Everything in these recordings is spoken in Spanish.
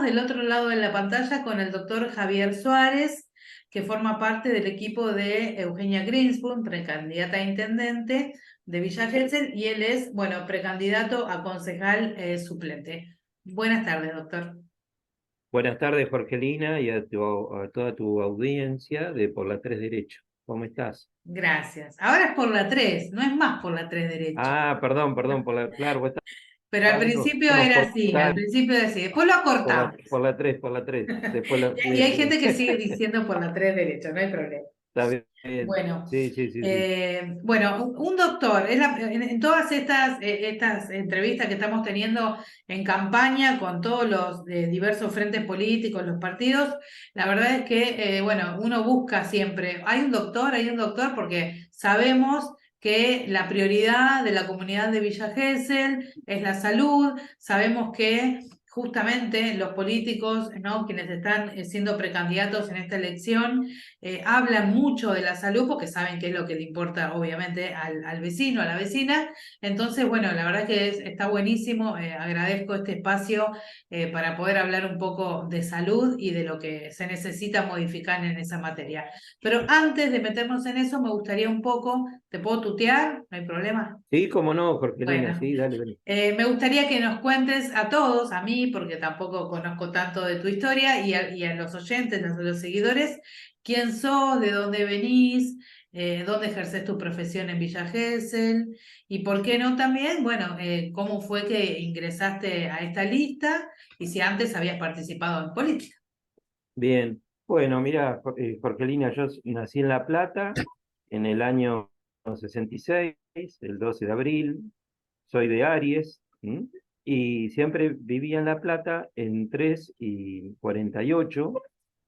del otro lado de la pantalla con el doctor Javier Suárez, que forma parte del equipo de Eugenia Greenspoon, precandidata a intendente de Villa Gesell, y él es, bueno, precandidato a concejal suplente. Buenas tardes, doctor. Buenas tardes, Jorgelina, y a toda tu audiencia de Por la Tres Derecho. ¿Cómo estás? Gracias. Ahora es por la 3, no es más por la 3 derecho. Ah, perdón, claro, vos Pero al estabas principio viendo era así, al portal principio era así. Después lo acortamos. por la 3. Después Y bien, hay bien. gente que sigue diciendo por la 3 derecho, no hay problema. Está bien. Bueno, Sí, sí, sí, sí. bueno, un doctor, en todas estas entrevistas que estamos teniendo en campaña con todos los diversos frentes políticos, los partidos, la verdad es que, bueno, uno busca siempre, hay un doctor, porque sabemos que la prioridad de la comunidad de Villa Gesell es la salud, sabemos que justamente los políticos, ¿no?, quienes están siendo precandidatos en esta elección, hablan mucho de la salud porque saben que es lo que le importa obviamente al vecino, a la vecina. Entonces, bueno, la verdad que está buenísimo. Agradezco este espacio para poder hablar un poco de salud y de lo que se necesita modificar en esa materia. Pero antes de meternos en eso, me gustaría un poco, ¿te puedo tutear? ¿No hay problema? Sí, cómo no, Jorgelina, Bueno, sí, dale, dale. me gustaría que nos cuentes a todos, a mí, porque tampoco conozco tanto de tu historia, y a los oyentes, a los seguidores, quién sos, de dónde venís, dónde ejerces tu profesión en Villa Gesell, y por qué no también, bueno, cómo fue que ingresaste a esta lista y si antes habías participado en política. Bien. Bueno, mira, Jorgelina, yo nací en La Plata en el año 66, el 12 de abril. Soy de Aries, ¿m? Y siempre vivía en La Plata en 3 y 48,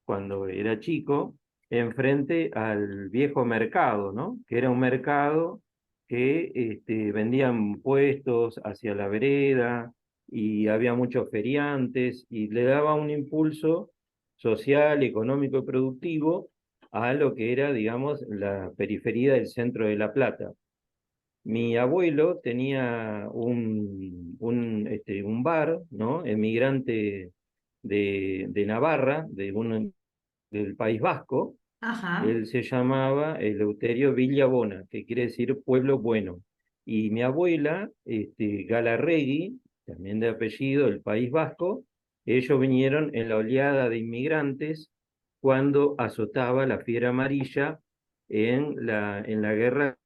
cuando era chico, enfrente al viejo mercado, ¿no? Que era un mercado que vendían puestos hacia la vereda y había muchos feriantes y le daba un impulso social, económico y productivo a lo que era, digamos, la periferia del centro de La Plata. Mi abuelo tenía un bar, ¿no? Emigrante de Navarra, del País Vasco. Ajá, Él se llamaba Eleuterio Villabona, que quiere decir pueblo bueno. Y mi abuela, Galarregui, también de apellido del País Vasco, ellos vinieron en la oleada de inmigrantes cuando azotaba la fiebre amarilla en la guerra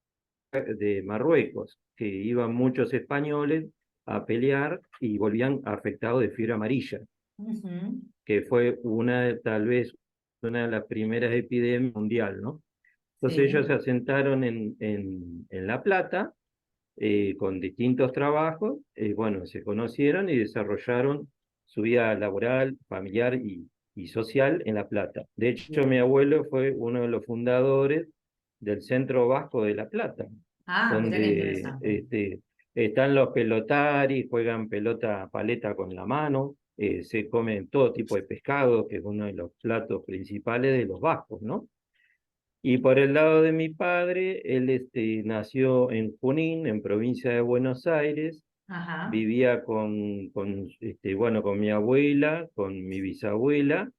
de Marruecos, que iban muchos españoles a pelear y volvían afectados de fiebre amarilla, ujú, que fue tal vez una de las primeras epidemias mundial, ¿no? Entonces ellos sí, se asentaron en La Plata con distintos trabajos, bueno, se conocieron y desarrollaron su vida laboral, familiar y social en La Plata. De hecho, mi bien. abuelo fue uno de los fundadores del Centro Vasco de La Plata, Ah, mira qué donde interesante. están los pelotaris, juegan pelota paleta con la mano, se comen todo tipo de pescado, que es uno de los platos principales de los vascos, ¿no? Y por el lado de mi padre, él nació en Junín, en provincia de Buenos Aires, Ajá, vivía bueno, con mi abuela, con mi bisabuela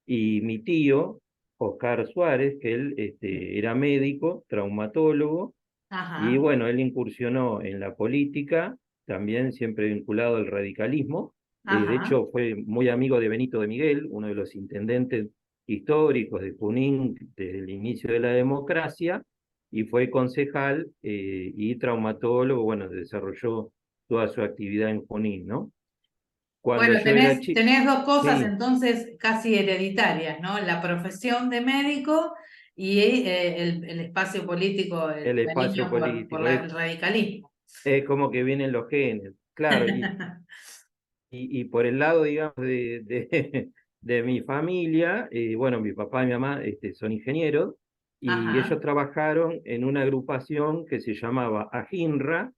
y mi tío, Oscar Suárez, que él era médico, traumatólogo, y ajá, bueno, él incursionó en la política, también siempre vinculado al radicalismo. De ajá. hecho, fue muy amigo de Benito de Miguel, uno de los intendentes históricos de Junín desde el inicio de la democracia, y fue concejal y traumatólogo, bueno, desarrolló toda su actividad en Junín, ¿no? Cuando Bueno, yo era tenés, chico, tenés dos cosas sí, entonces casi hereditarias, ¿no? La profesión de médico y el espacio político, el el espacio cariño por político, el radicalismo. es como que vienen los genes, claro, y por el lado, digamos, de mi familia, bueno, mi papá y mi mamá son ingenieros y ellos Ajá, trabajaron en una agrupación que se llamaba AGINRA,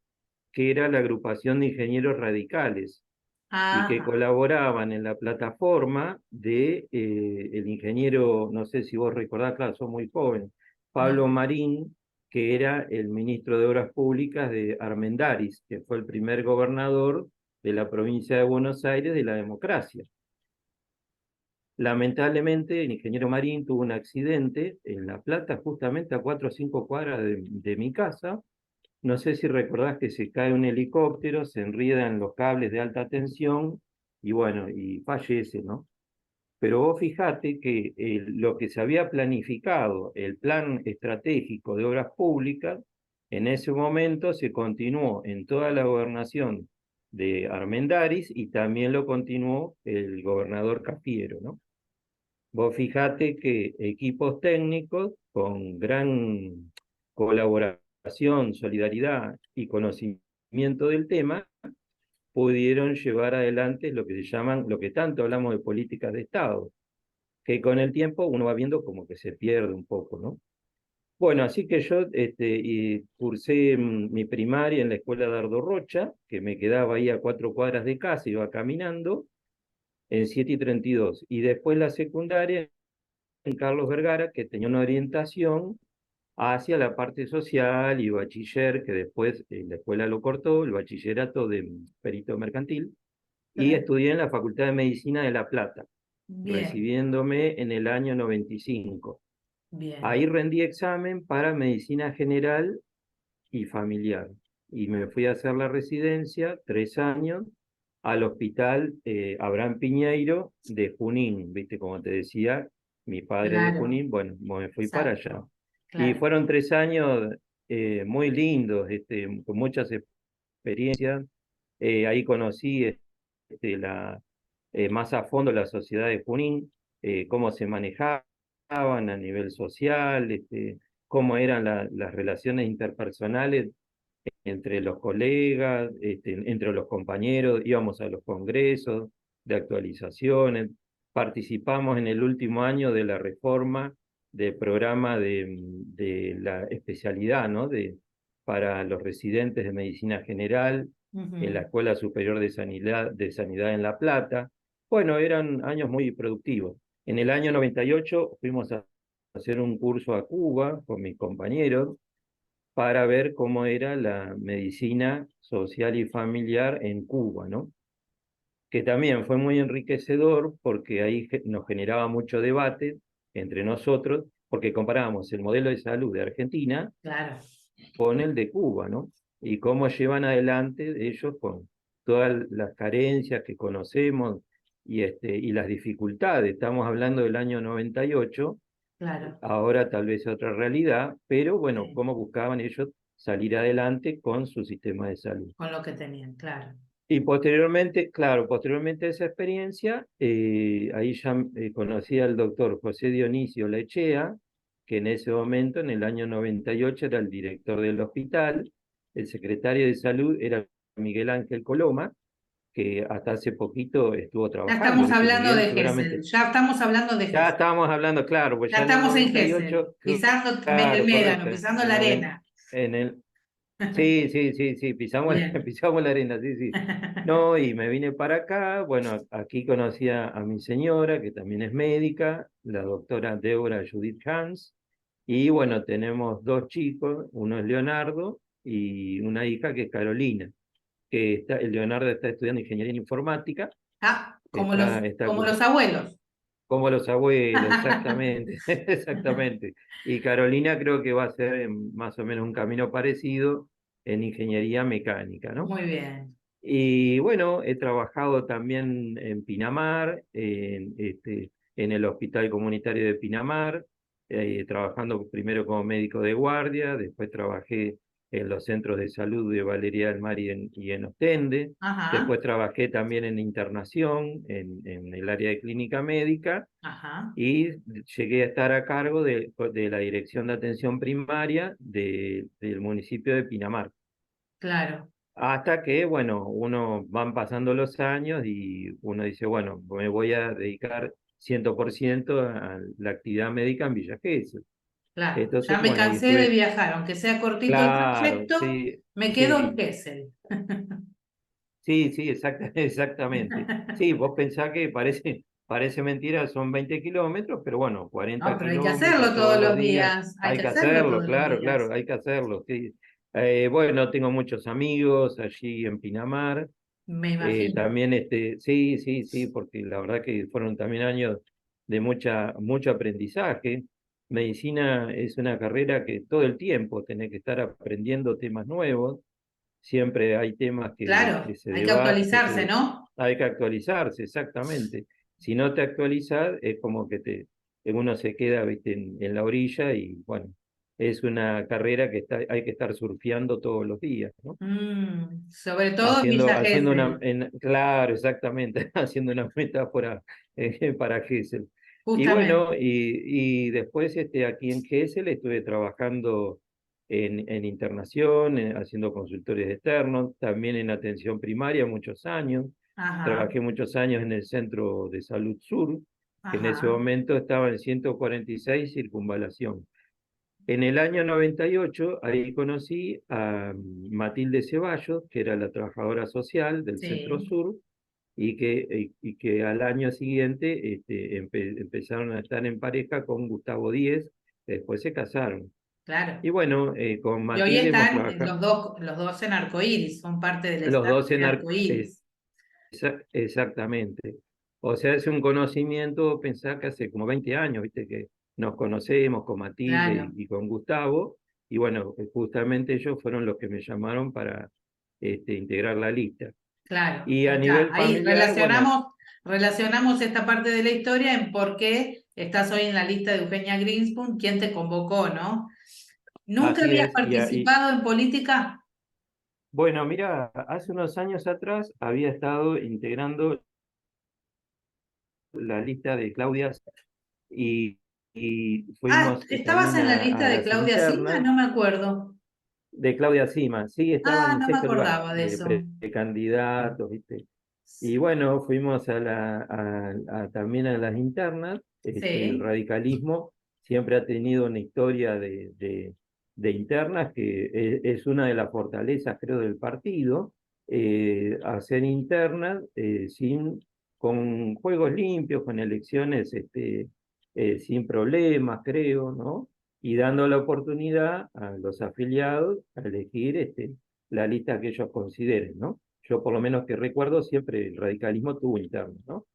que era la agrupación de ingenieros radicales y que ajá. colaboraban en la plataforma de el ingeniero, no sé si vos recordás, claro, sos muy joven, Pablo No. Marín, que era el ministro de Obras Públicas de Armendáriz, que fue el primer gobernador de la provincia de Buenos Aires de la democracia. Lamentablemente, el ingeniero Marín tuvo un accidente en La Plata, justamente a 4 o 5 cuadras de mi casa. No sé si recordás que se cae un helicóptero, se enriedan los cables de alta tensión y bueno, y fallece, ¿no? Pero vos fijate que lo que se había planificado, el plan estratégico de obras públicas, en ese momento se continuó en toda la gobernación de Armendáriz y también lo continuó el gobernador Cafiero, ¿no? Vos fijate que equipos técnicos con gran colaboración, solidaridad y conocimiento del tema pudieron llevar adelante lo que se llaman, lo que tanto hablamos de políticas de Estado, que con el tiempo uno va viendo como que se pierde un poco, ¿no? Bueno, así que yo y cursé mi primaria en la escuela de Ardo Rocha, que me quedaba ahí a 4 cuadras de casa, iba caminando, en 7 y 32. Y después la secundaria en Carlos Vergara, que tenía una orientación hacia la parte social y bachiller, que después la escuela lo cortó, el bachillerato de perito mercantil, y Claro. estudié en la Facultad de Medicina de La Plata, Bien, recibiéndome en el año 95. bien, Ahí rendí examen para medicina general y familiar, y me fui a hacer la residencia, 3 años, al hospital Abraham Piñeiro de Junín, viste, como te decía, mi padre de claro, Junín, bueno, me fui para allá. exacto, Y claro. fueron 3 años muy lindos, con muchas experiencias. Ahí conocí más a fondo la sociedad de Junín, cómo se manejaban a nivel social, cómo eran las relaciones interpersonales entre los colegas, entre los compañeros, íbamos a los congresos de actualizaciones, participamos en el último año de la reforma del programa de la especialidad, ¿no? Para los residentes de medicina general en la Ujú. Escuela Superior de Sanidad en La Plata. Bueno, eran años muy productivos. En el año 98 fuimos a hacer un curso a Cuba con mis compañeros para ver cómo era la medicina social y familiar en Cuba, ¿no? Que también fue muy enriquecedor porque ahí nos generaba mucho debate entre nosotros, porque comparábamos el modelo de salud de Argentina Claro, con el de Cuba, ¿no? Y cómo llevan adelante ellos con todas las carencias que conocemos y las dificultades. Estamos hablando del año 98, claro, ahora tal vez otra realidad, pero bueno, sí, cómo buscaban ellos salir adelante con su sistema de salud. con lo que tenían, claro. Y posteriormente, claro, posteriormente a esa experiencia, ahí ya conocí al doctor José Dionisio Lechea, que en ese momento, en el año 98, era el director del hospital. El secretario de salud era Miguel Ángel Coloma, que hasta hace poquito estuvo Ya trabajando, estamos ¿viste, hablando Miguel? de Gesell, Seguramente. ya estamos hablando de Ya Gesell, estábamos hablando, claro, pues ya ya en el estamos en Gesell, 98, pisando el claro, médano, correcto, pisando el la 90, arena. en el, sí, sí, sí, sí, pisamos, Bien. pisamos la arena, sí, sí. No, y me vine para acá, bueno, aquí conocí a mi señora, que también es médica, la doctora Débora Judith Hans, y bueno, tenemos 2 chicos, uno es Leonardo y una hija que es Carolina, el Leonardo está estudiando ingeniería en informática, Ah, está como los abuelos. como los abuelos, exactamente, exactamente. Y Carolina creo que va a ser más o menos un camino parecido en ingeniería mecánica, ¿no? Muy bien. Y bueno, he trabajado también en Pinamar, en el Hospital Comunitario de Pinamar, trabajando primero como médico de guardia, después trabajé en los centros de salud de Valeria del Mar y en Ostende, Ajá, después trabajé también en internación, en el área de clínica médica, ajá, y llegué a estar a cargo de la Dirección de Atención Primaria del municipio de Pinamar. claro. Hasta que, bueno, van pasando los años y uno dice, bueno, me voy a dedicar 100% a la actividad médica en Villa Gesell. Claro, ya Entonces, me bueno, y cansé de estuve, viajar, aunque sea cortito el claro, trayecto, sí, me quedo en sí, Kessel. sí, sí, exactamente. Sí, vos pensás que parece mentira, son 20 kilómetros, pero bueno, No, 40 pero hay que hacerlo kilómetros todos todos los los días, días, hay hay que que hacerlo hacerlo, todos los claro, días. claro, hay que hacerlo, sí. Bueno, tengo muchos amigos allí en Pinamar. Me imagino. También, sí, sí, sí, porque la verdad que fueron también años de mucho aprendizaje. Medicina es una carrera que todo el tiempo tenés que estar aprendiendo temas nuevos, siempre hay temas que Claro, se hay que debaten, actualizarse, ¿no? hay que actualizarse, exactamente. Si no te actualizas, es como que uno se queda, ¿viste? En la orilla y bueno, es una carrera que hay que estar surfeando todos los días, ¿no? Sobre todo en Villa Haciendo Gesell, claro, exactamente, haciendo una metáfora para Gesell. Y justamente. bueno, después aquí en Gesell estuve trabajando en internación, haciendo consultores externos, también en atención primaria muchos años. Ajá, Trabajé muchos años en el Centro de Salud Sur, que en ese ajá, momento estaba en 146 Circunvalación. En el año 98, ahí conocí a Matilde Ceballos, que era la trabajadora social del Centro sí, Sur, y que al año siguiente empezaron a estar en pareja con Gustavo Díez, que después se casaron. claro. Y bueno, con Y hoy Matilde hemos están trabajado los dos en Arcoíris, son parte del los staff dos de en Arcoíris. exactamente. O sea, es un conocimiento, pensá que hace como 20 años, viste, que nos conocemos con Matilde Claro, y con Gustavo, y bueno, justamente ellos fueron los que me llamaron para integrar la lista. claro. Y Ahí a está. nivel Ahí familiar, bueno, relacionamos esta parte de la historia en por qué estás hoy en la lista de Eugenia Greenspoon, quién te convocó, ¿no? ¿Nunca así habías es. participado en política? Bueno, mira, hace unos años atrás había estado integrando la lista de Claudia y Ah, fuimos ¿estabas también en la a lista de las Claudia Silva? internas. No me acuerdo. De Claudia Sima, sí, estaba en Ah, el no me sexto lugar acordaba de de eso. precandidatos, ¿viste? Y bueno, fuimos también a las internas. El Sí, radicalismo siempre ha tenido una historia de internas que es una de las fortalezas, creo, del partido, hacer internas con juegos limpios, con elecciones sin problemas, creo, ¿no? Y dando la oportunidad a los afiliados a elegir la lista que ellos consideren, ¿no? Yo por lo menos que recuerdo siempre el radicalismo tuvo interno, ¿no?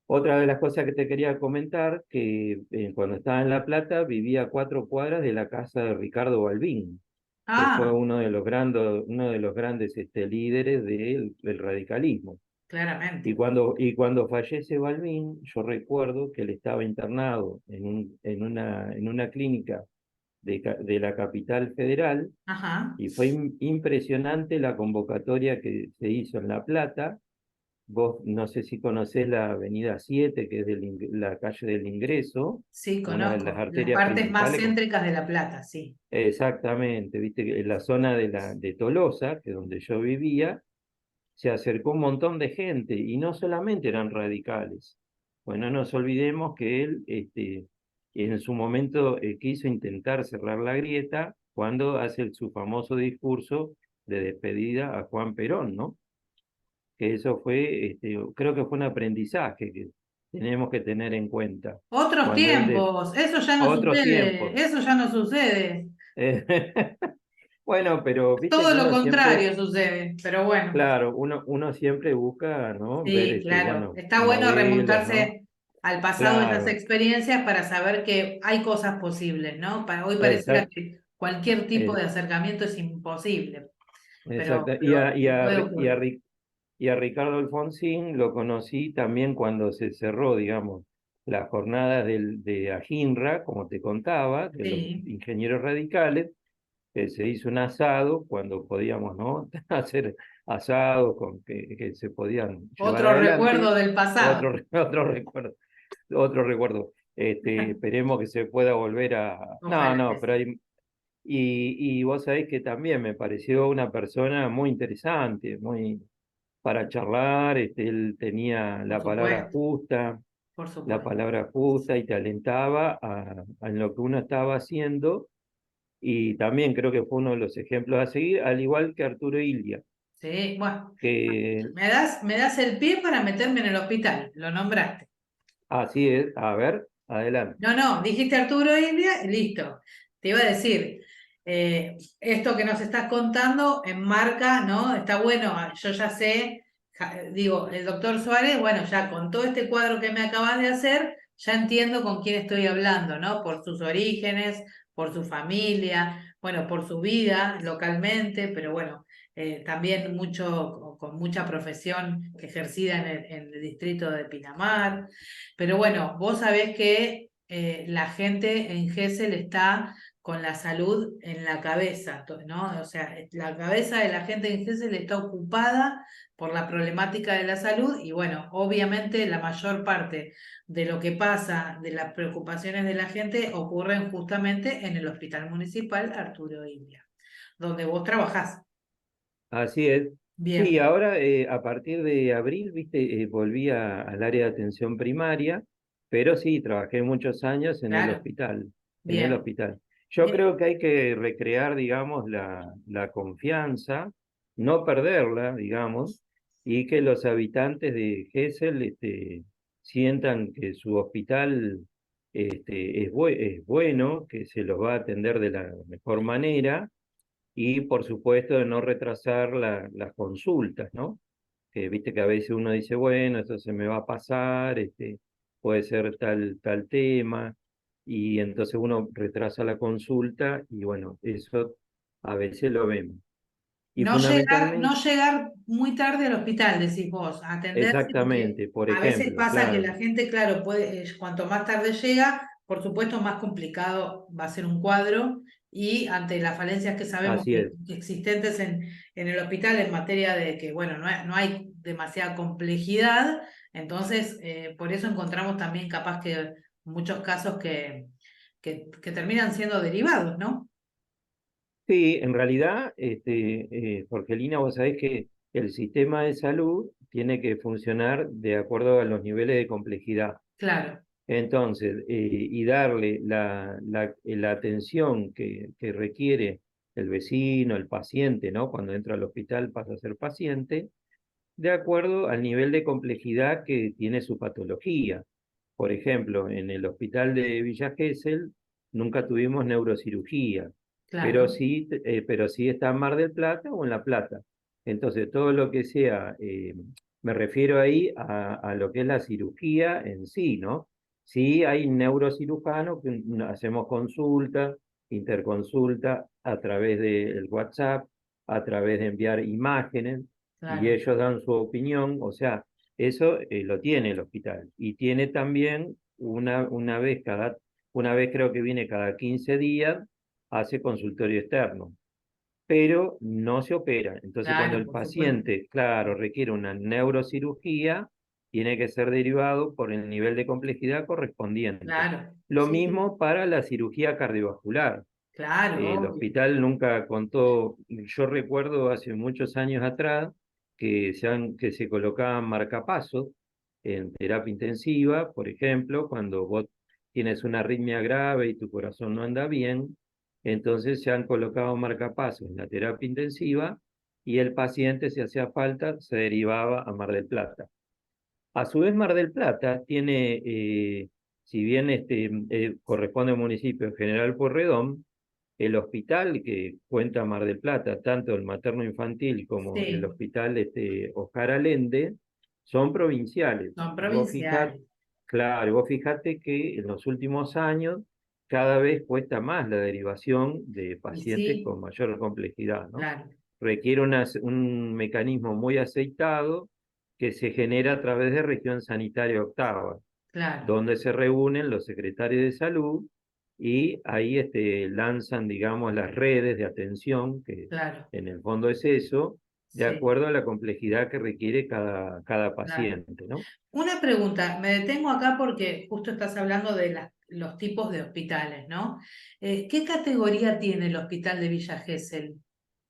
Otra de las cosas que te quería comentar, que cuando estaba en La Plata vivía a 4 cuadras de la casa de Ricardo Balbín, que fue ah, uno de los grandes líderes del radicalismo. Y claramente. cuando fallece Balbín, yo recuerdo que él estaba internado en una clínica de la capital federal, Ajá, y fue impresionante la convocatoria que se hizo en La Plata. Vos no sé si conocés la Avenida 7, que es la calle del Ingreso, sí, una de las conozco. Las arterias partes más principales. céntricas de La Plata, sí. Exactamente, viste que en la zona de Tolosa, que es donde yo vivía, se acercó un montón de gente y no solamente eran radicales. Bueno, no nos olvidemos que él en su momento quiso intentar cerrar la grieta cuando hace su famoso discurso de despedida a Juan Perón, ¿no? Que eso fue, creo que fue un aprendizaje que tenemos que tener en cuenta. Otros Cuando él tiempos, eso ya no otros sucede, tiempos. eso ya no sucede. Bueno, pero viste Todo que lo uno siempre, contrario sucede, pero bueno, claro, uno siempre busca, ¿no? Ver, sí, claro. bueno, Está bueno novelas, ¿no? remontarse al pasado de esas Claro, experiencias para saber que hay cosas posibles, ¿no? Hoy pareciera exact, que cualquier tipo eh, de acercamiento es imposible, exacta. pero puede ocurrir. Y a Ricardo Alfonsín lo conocí también cuando se cerró, digamos, las jornadas de AGINRA, como te contaba, de los Sí, ingenieros radicales, que se hizo un asado cuando podíamos, ¿no? Hacer asados que se podían llevar otro recuerdo adelante. del pasado. Otro recuerdo. Esperemos que se pueda volver a. No, Ojalá que no, pero sí. hay. Y vos sabés que también me pareció una persona muy interesante, muy para charlar. Él tenía Por supuesto, por la supuesto. palabra justa y te alentaba en lo que uno estaba haciendo. Y también creo que fue uno de los ejemplos a seguir, al igual que Arturo Illia, Sí, bueno, que me das el pie para meterme en el hospital, lo nombraste. así es. A ver, adelante. No, no, dijiste Arturo India, y listo. Te iba a decir, esto que nos estás contando enmarca, ¿no? Está bueno, yo ya sé, digo, el doctor Suárez, bueno, ya con todo este cuadro que me acabas de hacer, ya entiendo con quién estoy hablando, ¿no? Por sus orígenes, por su familia, bueno, por su vida localmente, pero bueno, también mucho, con mucha profesión ejercida en el distrito de Pinamar. Pero bueno, vos sabés que la gente en Gesell está con la salud en la cabeza, ¿no? O sea, la cabeza de la gente en Gesell está ocupada por la problemática de la salud y bueno, obviamente la mayor parte de lo que pasa, de las preocupaciones de la gente, ocurren justamente en el Hospital Municipal Arturo India, donde vos trabajás. Así es. Sí, Bien, ahora a partir de abril, viste, volví al área de atención primaria, pero sí, trabajé muchos años en el claro, hospital, en el bien. hospital. Yo Eh, creo que hay que recrear, digamos, la confianza, no perderla, digamos, y que los habitantes de Gesell sientan que su hospital es bueno, que se los va a atender de la mejor manera y por supuesto de no retrasar las consultas, ¿no? Que viste que a veces uno dice, bueno, eso se me va a pasar, puede ser tal tema, y entonces uno retrasa la consulta y bueno, eso a veces lo vemos. Y no fundamentalmente, llegar muy tarde al hospital, decís vos, a atenderse, porque exactamente, por a veces ejemplo, pasa que claro, la gente, claro, puede, cuanto más tarde llega, por supuesto, más complicado va a ser un cuadro y ante las falencias que sabemos así es. que existentes en el hospital en materia de que, bueno, no hay demasiada complejidad, entonces por eso encontramos también capaz que muchos casos que terminan siendo derivados, ¿no? Sí, en realidad, Jorgelina, vos sabés que el sistema de salud tiene que funcionar de acuerdo a los niveles de complejidad. Claro, Entonces, y darle la atención que requiere el vecino, el paciente, ¿no? Cuando entra al hospital pasa a ser paciente, de acuerdo al nivel de complejidad que tiene su patología. Por ejemplo, en el hospital de Villa Gesell nunca tuvimos neurocirugía, claro, pero sí está en Mar del Plata o en La Plata. Entonces, todo lo que sea, me refiero ahí a lo que es la cirugía en sí, ¿no? Sí hay neurocirujanos que hacemos consulta, interconsulta a través del WhatsApp, a través de enviar imágenes y claro. ellos dan su opinión, o sea, eso lo tiene el hospital. Y tiene también una vez creo que viene cada 15 días, hace consultorio externo, pero no se opera. Entonces, cuando Claro, el por supuesto. paciente, claro, requiere una neurocirugía, tiene que ser derivado por el nivel de complejidad correspondiente. Claro, Lo sí, sí, mismo para la cirugía cardiovascular. claro, El obvio. hospital nunca contó, yo recuerdo hace muchos años atrás que se colocaban marcapasos en terapia intensiva, por ejemplo, cuando vos tienes una arritmia grave y tu corazón no anda bien, entonces se han colocado marcapasos en la terapia intensiva y el paciente, si hacía falta, se derivaba a Mar del Plata. A su vez, Mar del Plata tiene, si bien corresponde al municipio de General Porredón, el hospital que cuenta Mar del Plata, tanto el materno infantil como el Sí, hospital Oscar Allende, son provinciales. son Y vos fijate, provinciales. claro, vos fijate que en los últimos años cada vez cuesta más la derivación de Y pacientes sí, con mayor complejidad, ¿no? claro, Requiere un mecanismo muy aceitado que se genera a través de región sanitaria octava, claro, donde se reúnen los secretarios de salud y ahí lanzan, digamos, las redes de atención, que claro, en el fondo es eso, de sí, acuerdo a la complejidad que requiere cada claro. paciente, ¿no? Una pregunta, me detengo acá porque justo estás hablando de los tipos de hospitales, ¿no? ¿Qué categoría tiene el hospital de Villa Gesell?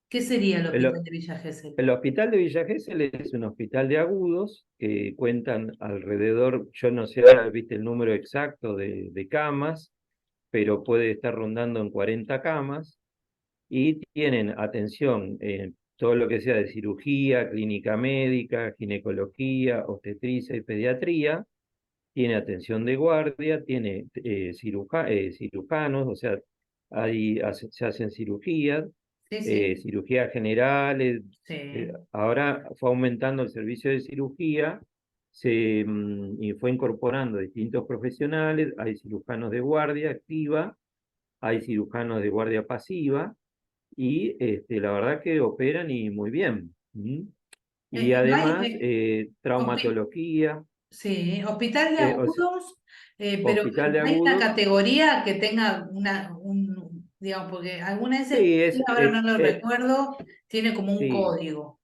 ¿Qué sería el El, hospital de Villa Gesell? el hospital de Villa Gesell es un hospital de agudos que cuentan alrededor, yo no sé ahora, viste el número exacto de camas, pero puede estar rondando en 40 camas y tienen atención en todo lo que sea de cirugía, clínica médica, ginecología, obstetricia y pediatría, tiene atención de guardia, tiene cirujanos, o sea, se hacen cirugías, Sí, sí, cirugías generales, sí, ahora fue aumentando el servicio de cirugía, y fue incorporando distintos profesionales, hay cirujanos de guardia activa, hay cirujanos de guardia pasiva, y la verdad que operan y muy bien. Y No hay, además, hospi- traumatología, sí, hospital de o sea, agudos, pero hospital de hay una agudos. categoría que tenga digamos, porque alguna vez, Sí, ahora no lo recuerdo, tiene como un sí, código.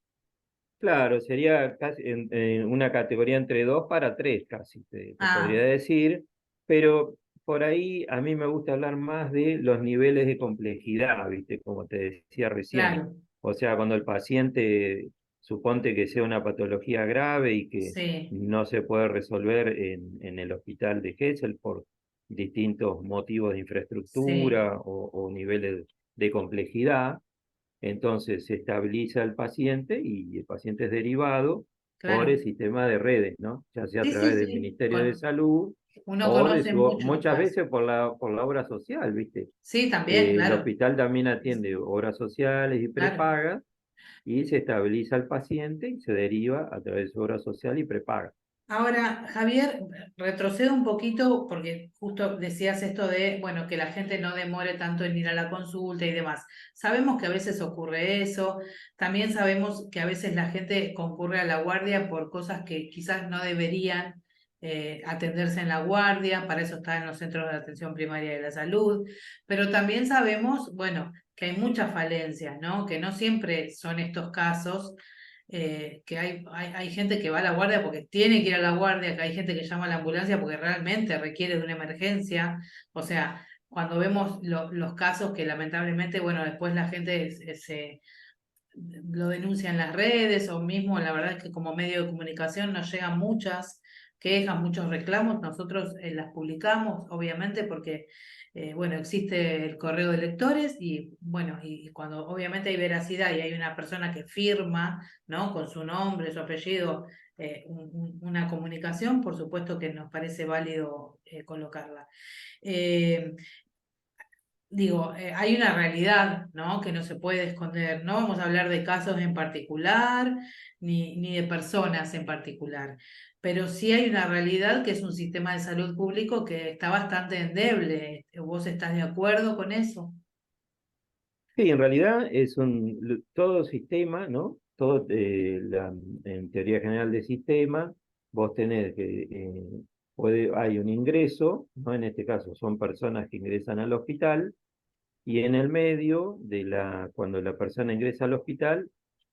claro, sería casi en una categoría entre 2 para 3 casi, te podría Ah, decir, pero por ahí a mí me gusta hablar más de los niveles de complejidad, ¿viste? Como te decía recién. claro, O sea, cuando el paciente suponte que sea una patología grave y que sí, no se puede resolver en el hospital de Gesell por distintos motivos de sí, infraestructura o niveles de complejidad, entonces se estabiliza el paciente y el paciente es derivado por el claro. sistema de redes, ¿no? Ya sea a Sí, sí, través del sí. Ministerio de Salud Uno o conoce muchos muchas casos. veces por la obra social, ¿viste? Sí, también, El claro, hospital también atiende obras sociales y claro. prepagas y se estabiliza el paciente y se deriva a través de su obra social y prepaga. Ahora, Javier, retrocedo un poquito porque justo decías esto de, bueno, que la gente no demore tanto en ir a la consulta y demás. Sabemos que a veces ocurre eso, también sabemos que a veces la gente concurre a la guardia por cosas que quizás no deberían atenderse en la guardia, para eso están los centros de atención primaria de la salud, pero también sabemos, bueno, que hay muchas falencias, ¿no? Que no siempre son estos casos, que hay gente que va a la guardia porque tiene que ir a la guardia, que hay gente que llama a la ambulancia porque realmente requiere de una emergencia. O sea, cuando vemos los casos que lamentablemente, bueno, después la gente lo denuncia en las redes o mismo, la verdad es que como medio de comunicación nos llegan muchas quejas, muchos reclamos, nosotros las publicamos, obviamente, porque, bueno, existe el correo de lectores y, bueno, y cuando obviamente hay veracidad y hay una persona que firma, ¿no? Con su nombre, su apellido, una comunicación, por supuesto que nos parece válido colocarla. Eh, Digo, hay una realidad, ¿no? Que no se puede esconder. No vamos a hablar de casos en particular, ni de personas en particular, pero sí hay una realidad que es un sistema de salud público que está bastante endeble. ¿Vos estás de acuerdo con eso? Sí, en realidad es todo sistema, ¿no? Todo, en teoría general de sistema, vos tenés que, hay un ingreso, ¿no? En este caso son personas que ingresan al hospital, y en el medio cuando la persona ingresa al hospital,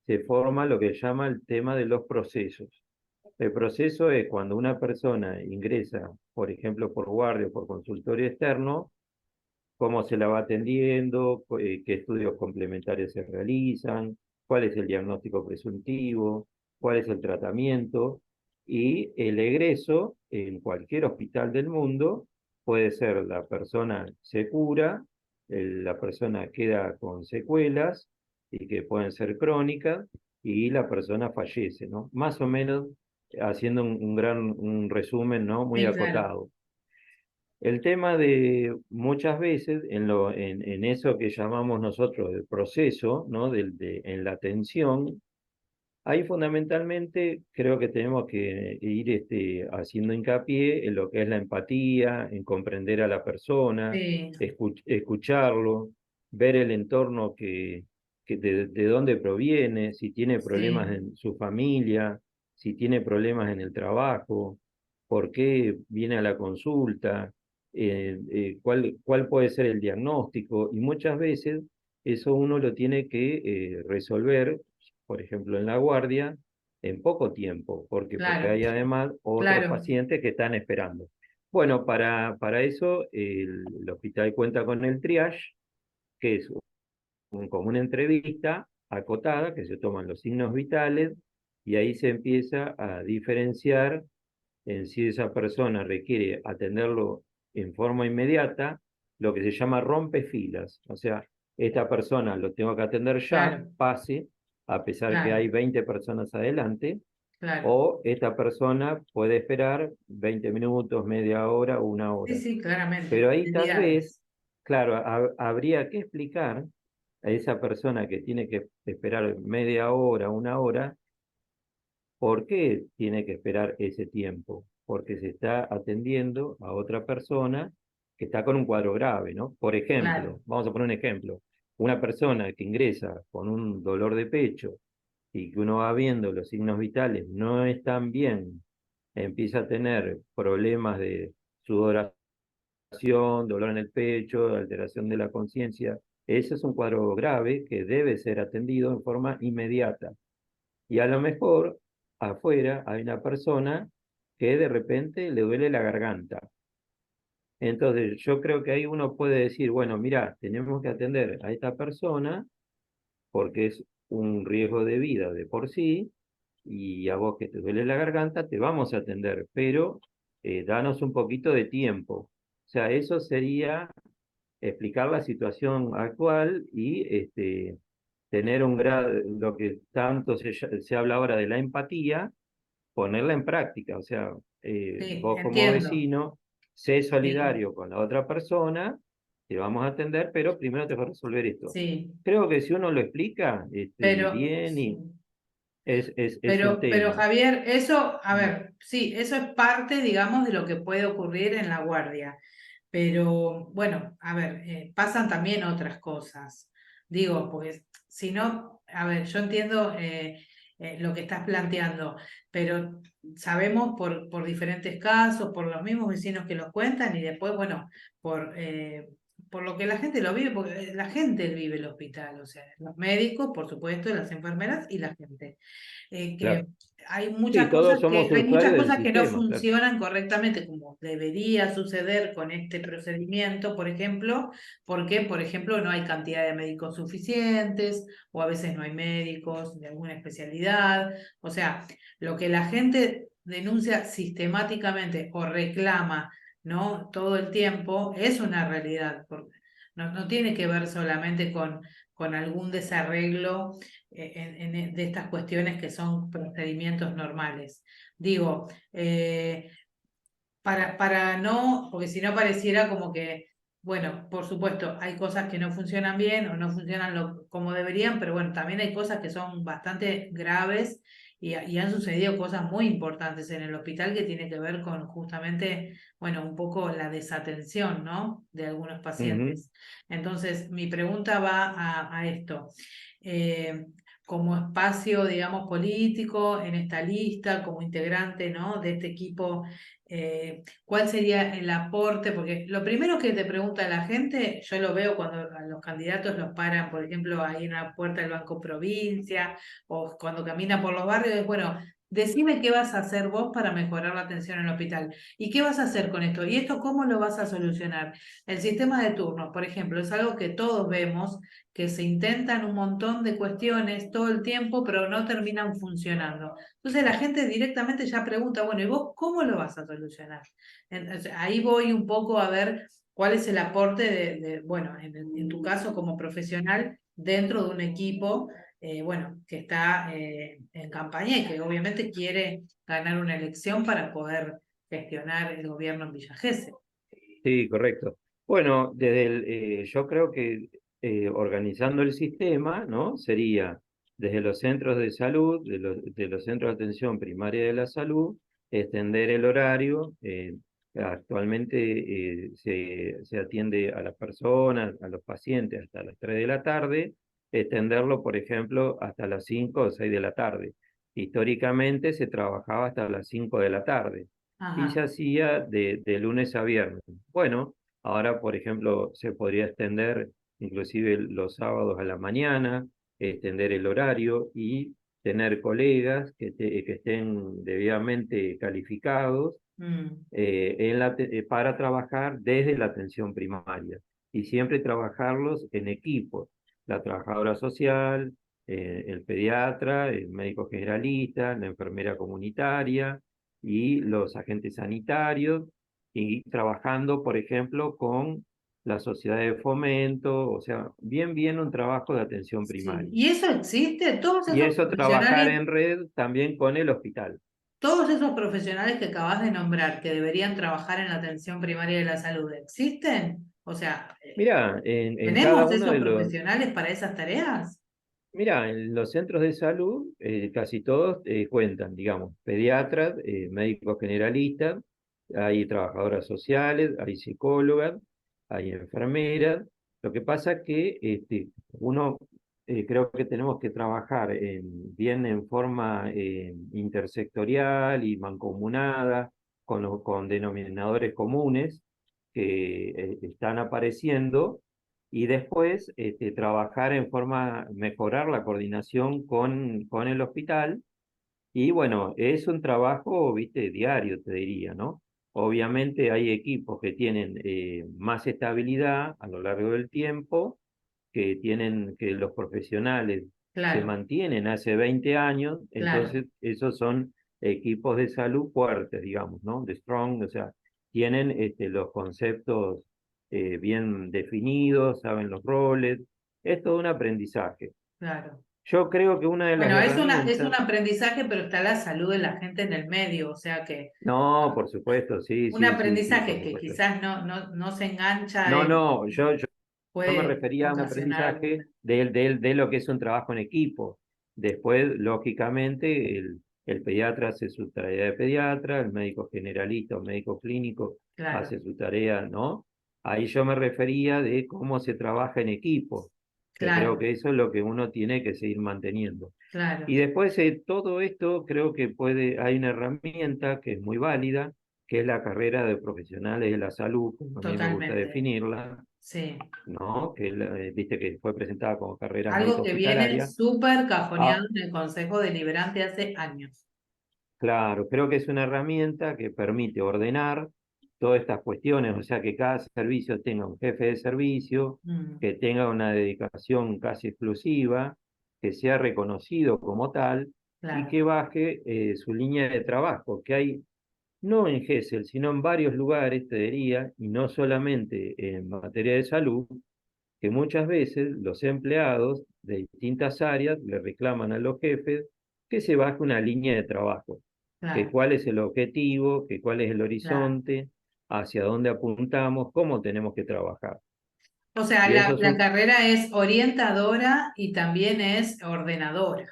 se forma lo que se llama el tema de los procesos. El proceso es cuando una persona ingresa, por ejemplo, por guardia o por consultorio externo, cómo se la va atendiendo, qué estudios complementarios se realizan, cuál es el diagnóstico presuntivo, cuál es el tratamiento, y el egreso en cualquier hospital del mundo puede ser la persona se cura, la persona queda con secuelas y que pueden ser crónicas y la persona fallece, ¿no? Más o menos haciendo un resumen, ¿no? Muy Sí, claro. acotado. El tema de muchas veces en eso que llamamos nosotros el proceso, ¿no? En la atención, ahí fundamentalmente creo que tenemos que ir haciendo hincapié en lo que es la empatía, en comprender a la persona, Sí, escucharlo, ver el entorno de dónde proviene, si tiene problemas sí, en su familia, si tiene problemas en el trabajo, por qué viene a la consulta, cuál puede ser el diagnóstico. Y muchas veces eso uno lo tiene que resolver, por ejemplo, en la guardia, en poco tiempo, porque claro, hay además otros claro, pacientes que están esperando. Bueno, para eso el hospital cuenta con el triage, que es como una entrevista acotada, que se toman los signos vitales y ahí se empieza a diferenciar en si esa persona requiere atenderlo en forma inmediata, lo que se llama rompefilas. O sea, esta persona lo tengo que atender ya, claro, pase, a pesar que claro, hay 20 personas adelante, claro. o esta persona puede esperar 20 minutos, media hora o una Sí, hora. sí, claramente. Pero ahí tal vez, Entidades. claro, habría que explicar a esa persona que tiene que esperar media hora, una hora, ¿Por qué tiene que esperar ese tiempo? Porque se está atendiendo a otra persona que está con un cuadro grave, ¿no? Por ejemplo, Claro, vamos a poner un ejemplo, una persona que ingresa con un dolor de pecho y que uno va viendo los signos vitales no están bien, empieza a tener problemas de sudoración, dolor en el pecho, alteración de la conciencia, ese es un cuadro grave que debe ser atendido en forma inmediata. Y a lo mejor afuera hay una persona que de repente le duele la garganta. Entonces yo creo que ahí uno puede decir, bueno, mira, tenemos que atender a esta persona porque es un riesgo de vida de por sí, y a vos que te duele la garganta, te vamos a atender, pero danos un poquito de tiempo. O sea, eso sería explicar la situación actual y tener un grado, lo que tanto se habla ahora de la empatía, ponerla en práctica. O sea, sí, vos como entiendo. vecino, sé Sí, solidario con la otra persona, te vamos a atender, pero primero te va a resolver esto. sí, Creo que si uno lo explica pero, bien, sí. y es un Pero tema. Javier, eso, a Mm. ver, sí, eso es parte, digamos, de lo que puede ocurrir en la guardia. Pero bueno, a ver, pasan también otras cosas. Digo, pues si no, a ver, yo entiendo lo que estás planteando, pero sabemos por diferentes casos, por los mismos vecinos que los cuentan y después, bueno, por lo que la gente lo vive, porque la gente vive el hospital, o sea, los médicos, por supuesto, las enfermeras y la gente que Claro. Sí, todos somos hay muchas usuarios del cosas que no sistema, claro. funcionan correctamente como debería suceder con este procedimiento, por ejemplo, porque, por ejemplo, no hay cantidad de médicos suficientes o a veces no hay médicos de alguna especialidad. O sea, lo que la gente denuncia sistemáticamente o reclama, ¿no? Todo el tiempo es una realidad, porque no tiene que ver solamente con algún desarreglo de estas cuestiones que son procedimientos normales. Digo, para no, porque si no pareciera como que, bueno, por supuesto, hay cosas que no funcionan bien o no funcionan como deberían, pero bueno, también hay cosas que son bastante graves y han sucedido cosas muy importantes en el hospital que tiene que ver con justamente, bueno, un poco la desatención, ¿no? De algunos Ujú. pacientes. Entonces, mi pregunta va a esto. Eh, como espacio, digamos, político en esta lista, como integrante, ¿no? De este equipo ¿cuál sería el aporte? Porque lo primero que te pregunta la gente, yo lo veo cuando a los candidatos los paran, por ejemplo, ahí en la puerta del Banco Provincia, o cuando camina por los barrios, es bueno, decime qué vas a hacer vos para mejorar la atención en el hospital. ¿Y qué vas a hacer con esto? ¿Y esto cómo lo vas a solucionar? El sistema de turnos, por ejemplo, es algo que todos vemos, que se intentan un montón de cuestiones todo el tiempo, pero no terminan funcionando. Entonces la gente directamente ya pregunta, bueno, ¿y vos cómo lo vas a solucionar? Entonces, ahí voy un poco a ver cuál es el aporte bueno, en tu caso como profesional dentro de un equipo, bueno, que está en campaña y que obviamente quiere ganar una elección para poder gestionar el gobierno en Villa Gesell. Sí, correcto. Bueno, yo creo que organizando el sistema, ¿no? Sería desde los centros de salud, de los centros de atención primaria de la salud, extender el horario. Actualmente se atiende a las personas, a los pacientes hasta las 3 de la tarde, extenderlo, por ejemplo, hasta las 5 o 6 de la tarde. Históricamente se trabajaba hasta las 5 de la tarde y se Ajá. hacía de lunes a viernes. Bueno, ahora, por ejemplo, se podría extender inclusive los sábados a la mañana, extender el horario y tener colegas que estén debidamente calificados Mm, para trabajar desde la atención primaria y siempre trabajarlos en equipos, la trabajadora social, el pediatra, el médico generalista, la enfermera comunitaria y los agentes sanitarios, y trabajando, por ejemplo, con la sociedad de fomento, o sea, bien un trabajo de atención sí. primaria. ¿Y eso existe? Y eso trabajar en red también con el hospital. Todos esos profesionales que acabas de nombrar que deberían trabajar en la atención primaria de la salud, ¿existen? O sea, Mira, en cada ¿tenemos uno esos de los, profesionales para esas tareas? Mira, en los centros de salud casi todos cuentan, digamos, pediatras, médicos generalistas, hay trabajadoras sociales, hay psicólogas, hay enfermeras. Lo que pasa es que uno creo que tenemos que trabajar bien en forma intersectorial y mancomunada con denominadores comunes que están apareciendo y después trabajar en forma, mejorar la coordinación con el hospital. Y bueno, es un trabajo, viste, diario, te diría, ¿no? Obviamente hay equipos que tienen más estabilidad a lo largo del tiempo, que los profesionales se Claro, mantienen hace 20 años, claro, entonces esos son equipos de salud fuertes, digamos, ¿no? De strong, o sea, tienen los conceptos bien definidos, saben los roles, es todo un aprendizaje. claro. Yo creo que una de las Bueno, es un herramientas, aprendizaje, pero está la salud de la gente en el medio, o sea que no, por supuesto, sí, un sí, sí, sí, por aprendizaje que supuesto. quizás no se engancha, No, no, yo me puede refería a un ocasionar alguna. aprendizaje de lo que es un trabajo en equipo. Después, lógicamente, el pediatra hace su tarea de pediatra, el médico generalista o médico clínico Claro, hace su tarea, ¿no? Ahí yo me refería de cómo se trabaja en equipo, que creo claro, que eso es lo que uno tiene que seguir manteniendo. Y claro, después todo esto creo que hay una herramienta que es muy válida, que es la carrera de profesionales de la salud, como a mí me gusta totalmente. definirla, Sí. ¿no? Que viste que fue presentada como carrera Algo médica que viene hospitalaria. súper cajoneado Ah, en el Consejo Deliberante hace años. claro, creo que es una herramienta que permite ordenar todas estas cuestiones, o sea, que cada servicio tenga un jefe de servicio, Mm, que tenga una dedicación casi exclusiva, que sea reconocido como tal y claro, que baje su línea de trabajo, que hay no en GESEL, sino en varios lugares, te diría, y no solamente en materia de salud, que muchas veces los empleados de distintas áreas le reclaman a los jefes que se baje una línea de trabajo, que claro, cuál es el objetivo, que cuál es el claro. horizonte, hacia dónde apuntamos, cómo tenemos que trabajar. O sea, Y eso es la un, carrera es orientadora y también es ordenadora.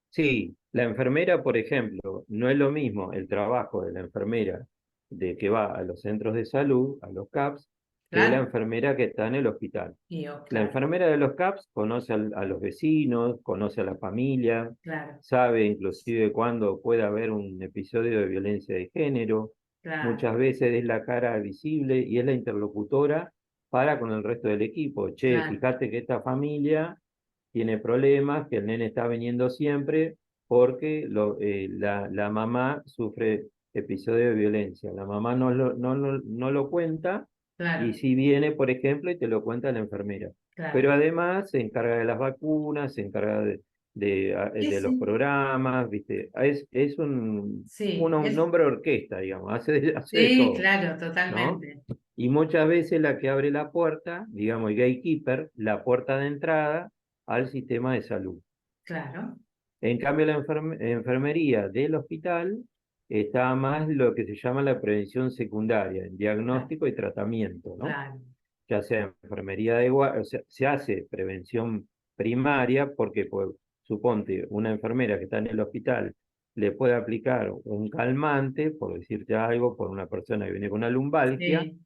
sí, la enfermera, por ejemplo, no es lo mismo el trabajo de la enfermera de que va a los centros de salud, a los CAPS, que la Claro, enfermera que está en el hospital. y oh, La claro, enfermera de los CAPS conoce a los vecinos, conoce a la familia, claro, sabe inclusive cuándo puede haber un episodio de violencia de género. claro, Muchas veces es la cara visible y es la interlocutora para con el resto del equipo. Che, claro, fíjate que esta familia tiene problemas, que el nene está viniendo siempre porque la mamá sufre episodio de violencia. La mamá no lo cuenta y claro, si viene, por ejemplo, y te lo cuenta la enfermera. Pero claro. además se encarga de las vacunas, se encarga Sí, de los sí, programas, ¿viste? Es sí, un nombre orquesta, digamos, hace de sí, todo, claro, ¿no? totalmente. Y muchas veces la que abre la puerta, digamos, el gatekeeper, la puerta de entrada al sistema de salud. Claro, En cambio, la enfermería del hospital está más lo que se llama la prevención secundaria, en claro, diagnóstico y tratamiento, ¿no? claro, Ya sea enfermería de guardia, o sea, se hace prevención primaria porque, pues, suponte, una enfermera que está en el hospital le puede aplicar un calmante, por decirte algo, por una persona que viene con una lumbalgia, sí,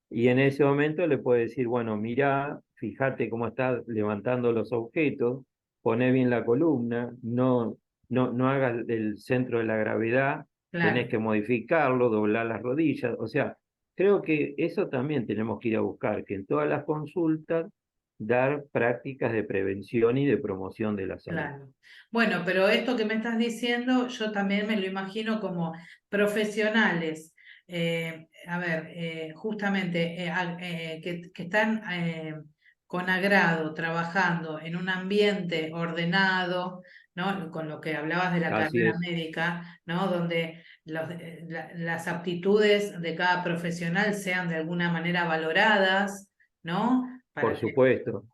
y en ese momento le puede decir, bueno, mira, fíjate cómo estás levantando los objetos, poné bien la columna, no hagas el centro de la gravedad, tenés claro. que modificarlo, doblar las rodillas. O sea, creo que eso también tenemos que ir a buscar, que en todas las consultas dar prácticas de prevención y de promoción de la salud. Claro. Bueno, pero esto que me estás diciendo, yo también me lo imagino como profesionales, a ver, justamente que están con agrado trabajando en un ambiente ordenado, ¿no? Con lo que hablabas de la Así carrera es, médica, ¿no? Donde las aptitudes de cada profesional sean de alguna manera valoradas, ¿no? por Para que, supuesto.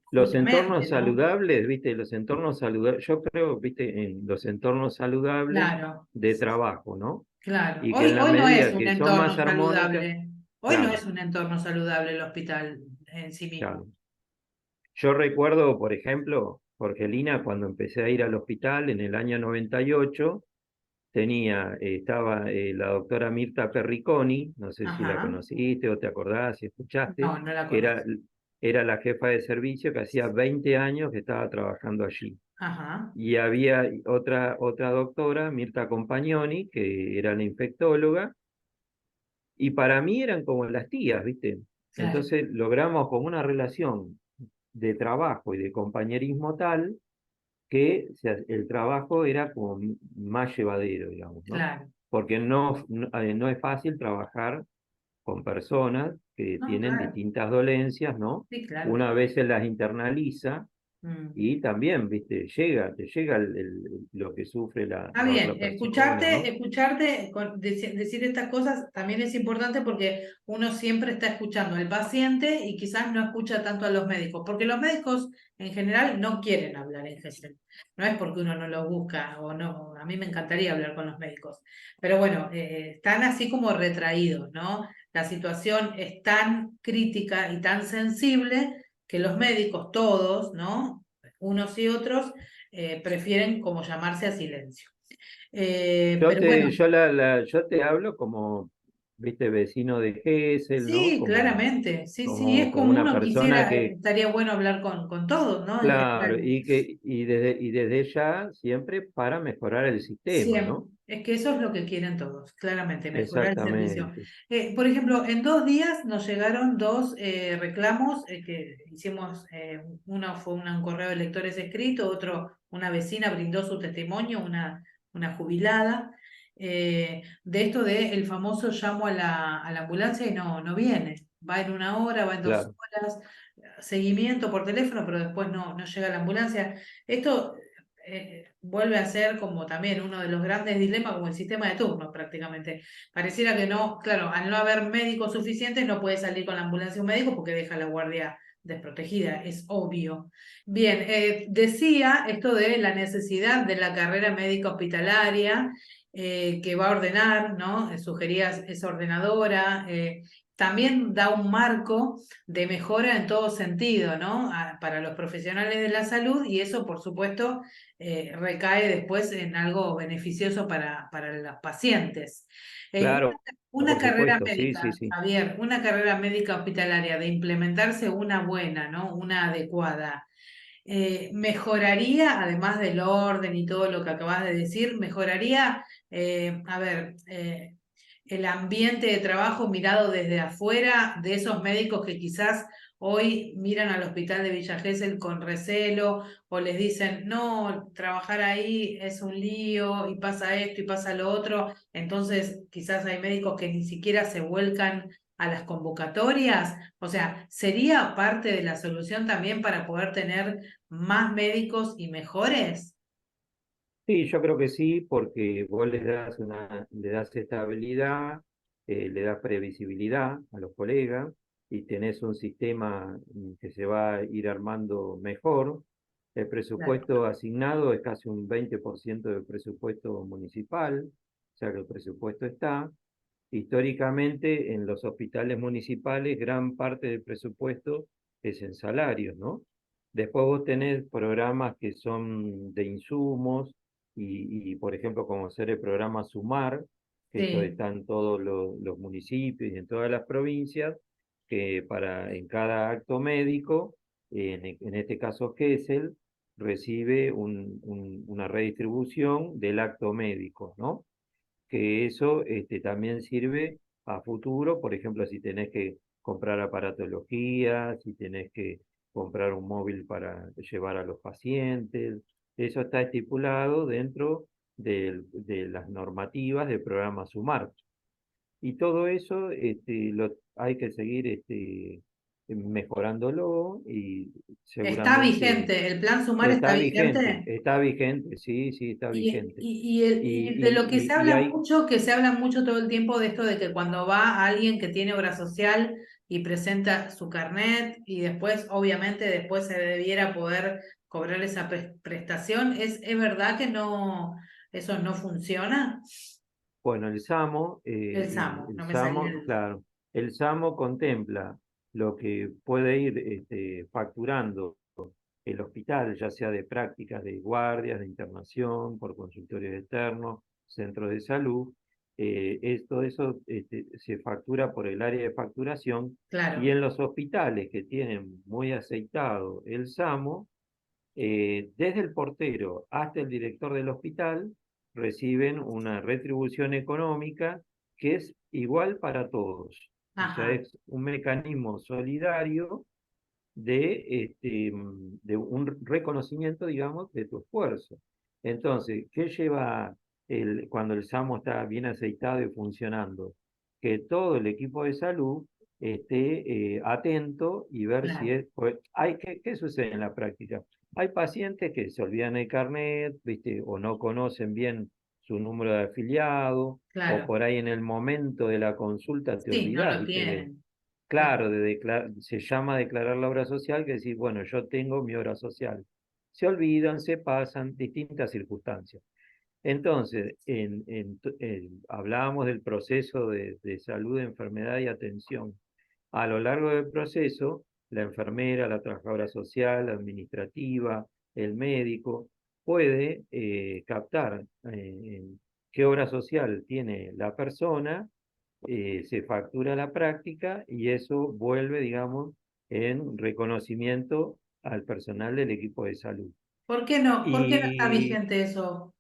Los justamente, entornos ¿no? saludables, viste, los entornos saludables, yo creo, viste, en los entornos saludables Claro. de trabajo, ¿no? Claro, Y que en la hoy no es medida un que son más entorno armónicas, saludable. Hoy no claro, es un entorno saludable el hospital en sí claro. mismo. Yo recuerdo, por ejemplo, Jorgelina, cuando empecé a ir al hospital en el año 98, estaba la doctora Mirta Perriconi, no sé si la Ajá. conociste o te acordás, si escuchaste, No, no la que conozco. era la jefa de servicio que hacía 20 años que estaba trabajando allí. Ajá, Y había otra doctora, Mirta Compagnoni, que era la infectóloga, y para mí eran como las tías, ¿viste? claro. Entonces logramos como una relación de trabajo y de compañerismo tal que el trabajo era como más llevadero, digamos, ¿no? Claro. Porque no es fácil trabajar con personas que No, tienen claro. distintas dolencias, ¿no? Sí, claro. Una vez se las internaliza Mm. y también, ¿viste? Te llega lo que sufre Ah, la bien, otra persona, ¿no? escucharte decir estas cosas también es importante porque uno siempre está escuchando al paciente y quizás no escucha tanto a los médicos, porque los médicos en general no quieren hablar en general. No es porque uno no lo busca o no, a mí me encantaría hablar con los médicos, pero bueno, están así como retraídos, ¿no? La situación es tan crítica y tan sensible que los médicos, todos, ¿no? Unos y otros, prefieren como llamarse a silencio. Pero bueno, Yo te hablo como, ¿viste? Vecino de Gesell, ¿no? sí, claramente, sí, sí, es Como como una uno persona quisiera, que, estaría bueno hablar con todos, ¿no? claro, y desde ya siempre para mejorar el sistema, Siempre, ¿no? es que eso es lo que quieren todos, claramente, mejorar el servicio. Exactamente. Por ejemplo, en 2 días nos llegaron dos reclamos que hicimos, uno fue un correo de lectores escrito, otro una vecina brindó su testimonio, una jubilada, de esto de el famoso llamo a la ambulancia y no viene, va en 1 hora, va en dos Claro, horas, seguimiento por teléfono, pero después no llega la ambulancia. Esto vuelve a ser como también uno de los grandes dilemas, como el sistema de turnos prácticamente. Pareciera que no, claro, al no haber médicos suficientes no puede salir con la ambulancia un médico porque deja la guardia desprotegida, es obvio. Bien, decía esto de la necesidad de la carrera médica hospitalaria, que va a ordenar, ¿no? Sugería esa ordenadora. También da un marco de mejora en todo sentido, ¿no? Para los profesionales de la salud y eso, por supuesto, recae después en algo beneficioso para los pacientes. Eh, claro, una por carrera supuesto, sí, sí, médica, sí. Javier, una carrera médica hospitalaria, de implementarse una buena, ¿no? Una adecuada, mejoraría, además del orden y todo lo que acabas de decir, mejoraría, a ver, el ambiente de trabajo mirado desde afuera de esos médicos que quizás hoy miran al hospital de Villa Gesell con recelo o les dicen, no, trabajar ahí es un lío y pasa esto y pasa lo otro. Entonces, quizás hay médicos que ni siquiera se vuelcan a las convocatorias. O sea, sería parte de la solución también para poder tener más médicos y mejores. Sí, yo creo que sí, porque vos le das estabilidad, le das previsibilidad a los colegas y tenés un sistema que se va a ir armando mejor. El Claro. presupuesto asignado es casi un 20% del presupuesto municipal, o sea que el presupuesto está. Históricamente, en los hospitales municipales, gran parte del presupuesto es en salarios, ¿no? Después vos tenés programas que son de insumos por ejemplo, como ser el programa Sumar, que eso Sí. está en todos los municipios y en todas las provincias, que en cada acto médico, en este caso Gesell, recibe una redistribución del acto médico, ¿no? Que eso también sirve a futuro, por ejemplo, si tenés que comprar aparatología, si tenés que comprar un móvil para llevar a los pacientes, eso está estipulado dentro de las normativas del programa SUMAR. Y todo eso hay que seguir mejorándolo y Está seguramente vigente, el plan Sumar está vigente. está vigente, sí, sí, está vigente. Y de lo que se Y habla hay, mucho, que se habla mucho todo el tiempo de esto de que cuando va alguien que tiene obra social y presenta su carnet y después, obviamente, después se debiera poder cobrar esa prestación, ¿es verdad que no, eso no funciona? Bueno, El SAMO, el no me salía SAMO, claro, el SAMO contempla lo que puede ir facturando el hospital, ya sea de prácticas de guardias, de internación, por consultorios externos, centros de salud. Todo eso se factura por el área de facturación, y claro. en los hospitales que tienen muy aceitado el SAMO, desde el portero hasta el director del hospital reciben una retribución económica que es igual para todos. O sea, Ajá, es un mecanismo solidario de un reconocimiento, digamos, de tu esfuerzo. Entonces, ¿qué lleva cuando el SAMO está bien aceitado y funcionando? Que todo el equipo de salud esté atento y ver si claro, es... Pues, ¿qué sucede en la práctica? Hay pacientes que se olvidan el carnet, ¿viste? O no conocen bien su número de afiliado, o claro. por ahí en el momento de la consulta te Sí, no olvidás, lo ¿viste? tienen. Claro. Claro, se llama declarar la obra social, que decir, bueno, yo tengo mi obra social. Se olvidan, se pasan distintas circunstancias. Entonces, hablábamos del proceso de salud, enfermedad y atención. A lo largo del proceso, la enfermera, la trabajadora social, la administrativa, el médico, puede captar qué obra social tiene la persona, se factura la práctica y eso vuelve, digamos, en reconocimiento al personal del equipo de salud. Por qué no está Y vigente eso?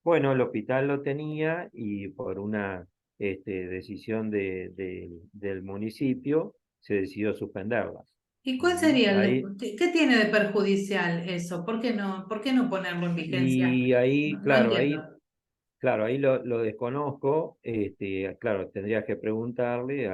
bueno, el hospital lo tenía y por una decisión del municipio se decidió suspenderla. ¿Y cuál Ujú. sería Ahí, qué tiene de perjudicial eso? Por qué no ponerlo en vigencia? y ahí, No, no claro, entiendo. ahí Claro, ahí lo desconozco, claro, tendrías que preguntarle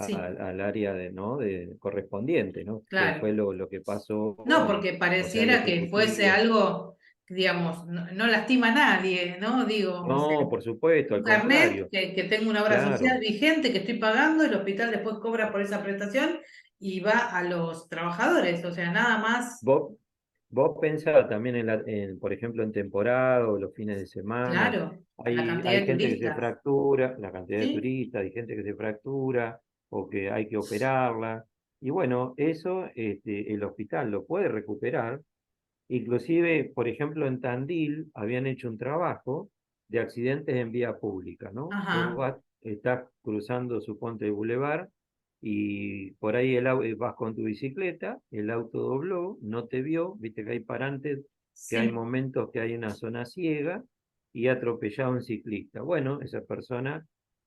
Sí, al área ¿no? correspondiente, ¿no? ¿Qué fue claro. lo que pasó? No, porque O sea, el pareciera que fuese ejecutivo. algo, digamos, no, no lastima a nadie, ¿no? Digo, o sea, No, por supuesto, un al carnet contrario. que tengo una obra social Claro, vigente que estoy pagando, el hospital después cobra por esa prestación y va a los trabajadores, o sea, nada más, vos, vos pensás también por ejemplo, en temporada o los fines de semana, claro, la cantidad hay de gente que se turistas, fractura, la cantidad de ¿sí? turistas, hay gente que se fractura o que hay que operarla. Y bueno, eso el hospital lo puede recuperar. Inclusive, por ejemplo, en Tandil habían hecho un trabajo de accidentes en vía pública, ¿no? Vos Ajá, estás cruzando, suponte, el bulevar y por ahí vas con tu bicicleta, el auto dobló, no te vio, viste que hay parantes, que hay sí, momentos que hay una zona ciega y atropellado a un ciclista. Bueno, esa persona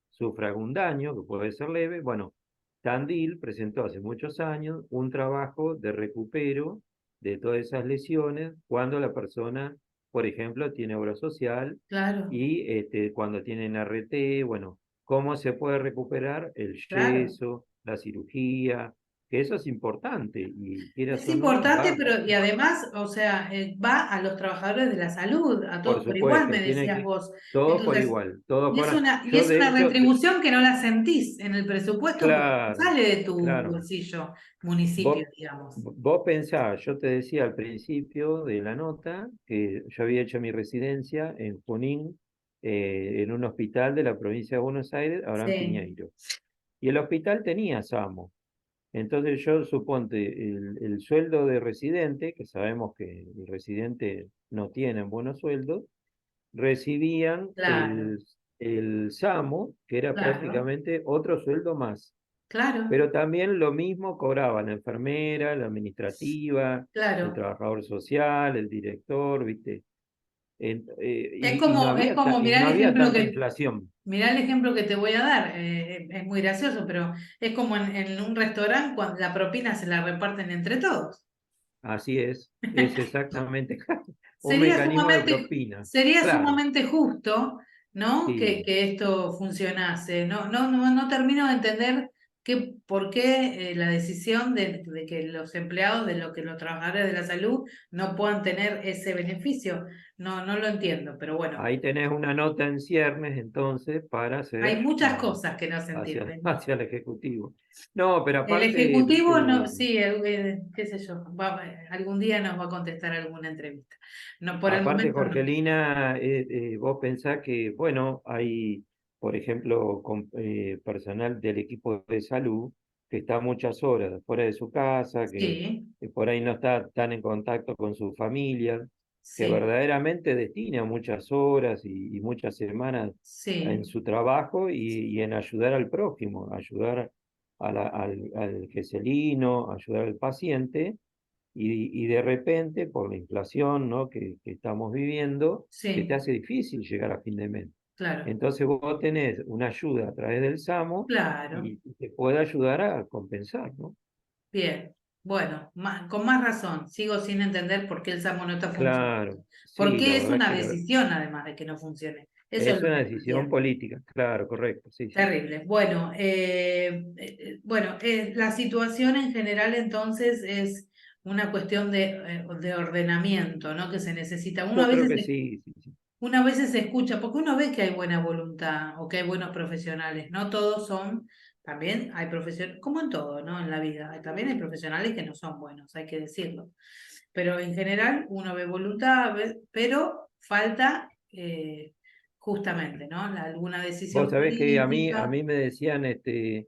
sufre algún daño, que puede ser leve. Bueno, Tandil presentó hace muchos años un trabajo de recupero de todas esas lesiones cuando la persona, por ejemplo, tiene obra social claro, y cuando tienen RT, bueno, cómo se puede recuperar el claro. yeso, la cirugía, que eso es importante y quieras Es o no, importante, pero y además, o sea, va a los trabajadores de la salud, a por todos por igual, me supuesto, tiene decías que, vos. todo por Entonces, igual, todo y por... y Yo es de una hecho, retribución que no la sentís en el presupuesto porque claro, sale de tu claro. bolsillo, municipio, Vos, digamos. vos pensás, yo te decía al principio de la nota que yo había hecho mi residencia en Junín, en un hospital de la provincia de Buenos Aires, ahora en Sí, Piñeiro. Y el hospital tenía SAMO. Entonces yo suponte, el sueldo de residente, que sabemos que el residente no tiene buenos sueldos, recibían claro, el SAMO, que era claro, prácticamente otro sueldo más. claro, Pero también lo mismo cobraba la enfermera, la administrativa, el claro. trabajador social, el director, ¿viste? Y no Es había como, y no había tanta inflación. mirá el ejemplo que te voy a dar, es muy gracioso, pero es como en un restaurante cuando la propina se la reparten entre todos. Así es exactamente un Sería mecanismo de propina. sería Claro, sumamente justo, ¿no? sí. Que esto funcionase. No termino de entender por qué la decisión de que los empleados, de lo que los trabajadores de la salud no puedan tener ese beneficio. No lo entiendo, pero bueno, Ahí tenés una nota en ciernes entonces para hay hacer muchas cosas que no se entienden. hacia el Ejecutivo. No, pero El aparte, ejecutivo, no, viste, sí, qué sé yo, algún día nos va a contestar alguna entrevista. No, por el aparte, momento no. Jorgelina, vos pensás que, bueno, hay, por ejemplo, personal del equipo de salud que está muchas horas fuera de su casa, Sí, que por ahí no está tan en contacto con su familia, que sí, verdaderamente destina muchas horas y muchas semanas en sí, su trabajo y en ayudar al prójimo, ayudar al geselino, ayudar al paciente, y de repente, por la inflación, ¿no? que estamos viviendo, se te sí, hace difícil llegar a fin de mes. claro, Entonces vos tenés una ayuda a través del SAMO claro. y te puede ayudar a compensar, ¿no? Bien, bueno, con más razón, sigo sin entender por qué el SAMU no está funcionando. Claro, sí, la Porque es verdad es una que decisión además de que no funcione. Eso es es lo una que no decisión entiendo. política, claro, correcto, sí, sí. Terrible. Bueno, la situación en general entonces es una cuestión de ordenamiento, ¿no? Que se necesita. Yo creo que sí, sí, sí. Uno a veces se escucha, porque uno ve que hay buena voluntad o que hay buenos profesionales, no todos son, también hay profesionales, como en todo, ¿no? En la vida, también hay profesionales que no son buenos, hay que decirlo. Pero en general uno ve voluntad, pero falta justamente, ¿no? Alguna Vos decisión sabés que a política, mí me decían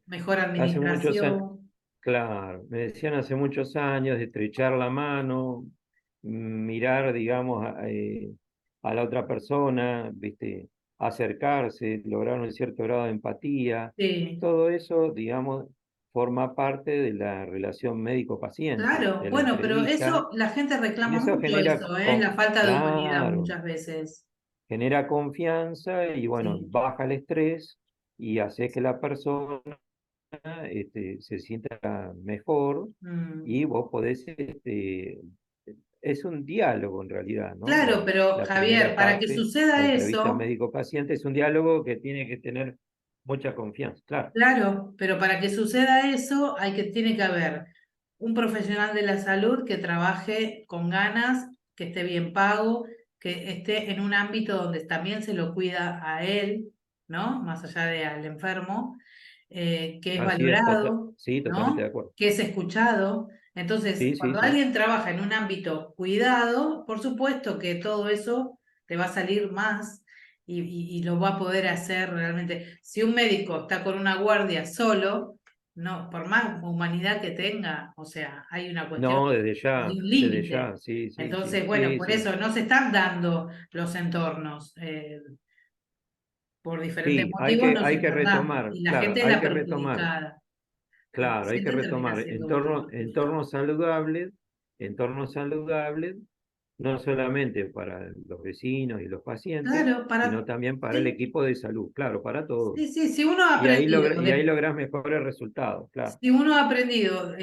mejor hace muchos años, administración. claro, me decían hace muchos años de estrechar la mano, mirar, digamos, a la otra persona, ¿viste? Acercarse, lograr un cierto grado de empatía. Sí, Todo eso, digamos, forma parte de la relación médico-paciente, claro, de la bueno, pero entrevista, eso, la gente y reclama eso mucho genera, eso, ¿eh? La falta de humanidad claro, muchas veces. genera confianza y bueno, Sí. baja el estrés y hace que la persona se sienta mejor Mm. y vos podés, es un diálogo en realidad, ¿no? Claro, pero La primera Javier, para que parte, la suceda entrevista eso, médico-paciente, es un diálogo que tiene que tener mucha confianza, claro. claro, pero para que suceda eso tiene que haber un profesional de la salud que trabaje con ganas, que esté bien pago, que esté en un ámbito donde también se lo cuida a él, ¿no? Más allá de al enfermo, que es Así es, valorado, sí, totalmente de ¿no? acuerdo. Que es escuchado. Entonces, Sí, sí, cuando sí. alguien trabaja en un ámbito cuidado, por supuesto que todo eso le va a salir más y lo va a poder hacer realmente. Si un médico está con una guardia solo, no, por más humanidad que tenga, o sea, hay una cuestión No, de un límite. sí, sí, sí, Entonces, bueno, sí, por sí. eso no se están dando los entornos, por diferentes Sí, motivos no se hay que están dando, retomar, y la claro, gente es hay la que retomar. perjudicada. El Claro, hay que paciente termina retomar siendo uno de los perjudicados. entornos saludables, no solamente para los vecinos y los pacientes, Claro, sino también para el sí, equipo de salud, claro, para todos. sí, sí, si uno ha aprendido Y ahí de lográs mejores resultados, claro. Si uno ha aprendido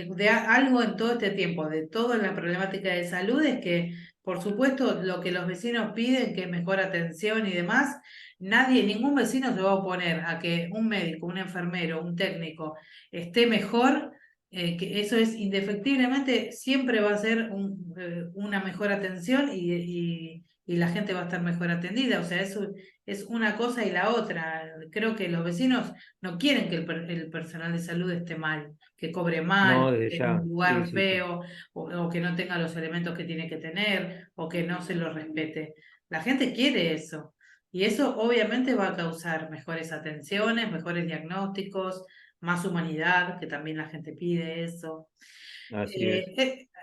algo en todo este tiempo, de toda la problemática de salud, es que, por supuesto, lo que los vecinos piden, que es mejor atención y demás, ningún vecino se va a oponer a que un médico, un enfermero, un técnico esté mejor, que eso es indefectiblemente, siempre va a ser una mejor atención y la gente va a estar mejor atendida. O sea, eso es una cosa y la otra. Creo que los vecinos no quieren que el personal de salud esté mal, que cobre mal, No, que desde esté en un ya, sí, lugar sí, sí. feo, o que no tenga los elementos que tiene que tener, o que no se lo respete. La gente quiere eso. Y eso obviamente va a causar mejores atenciones, mejores diagnósticos, más humanidad, que también la gente pide eso. Así es.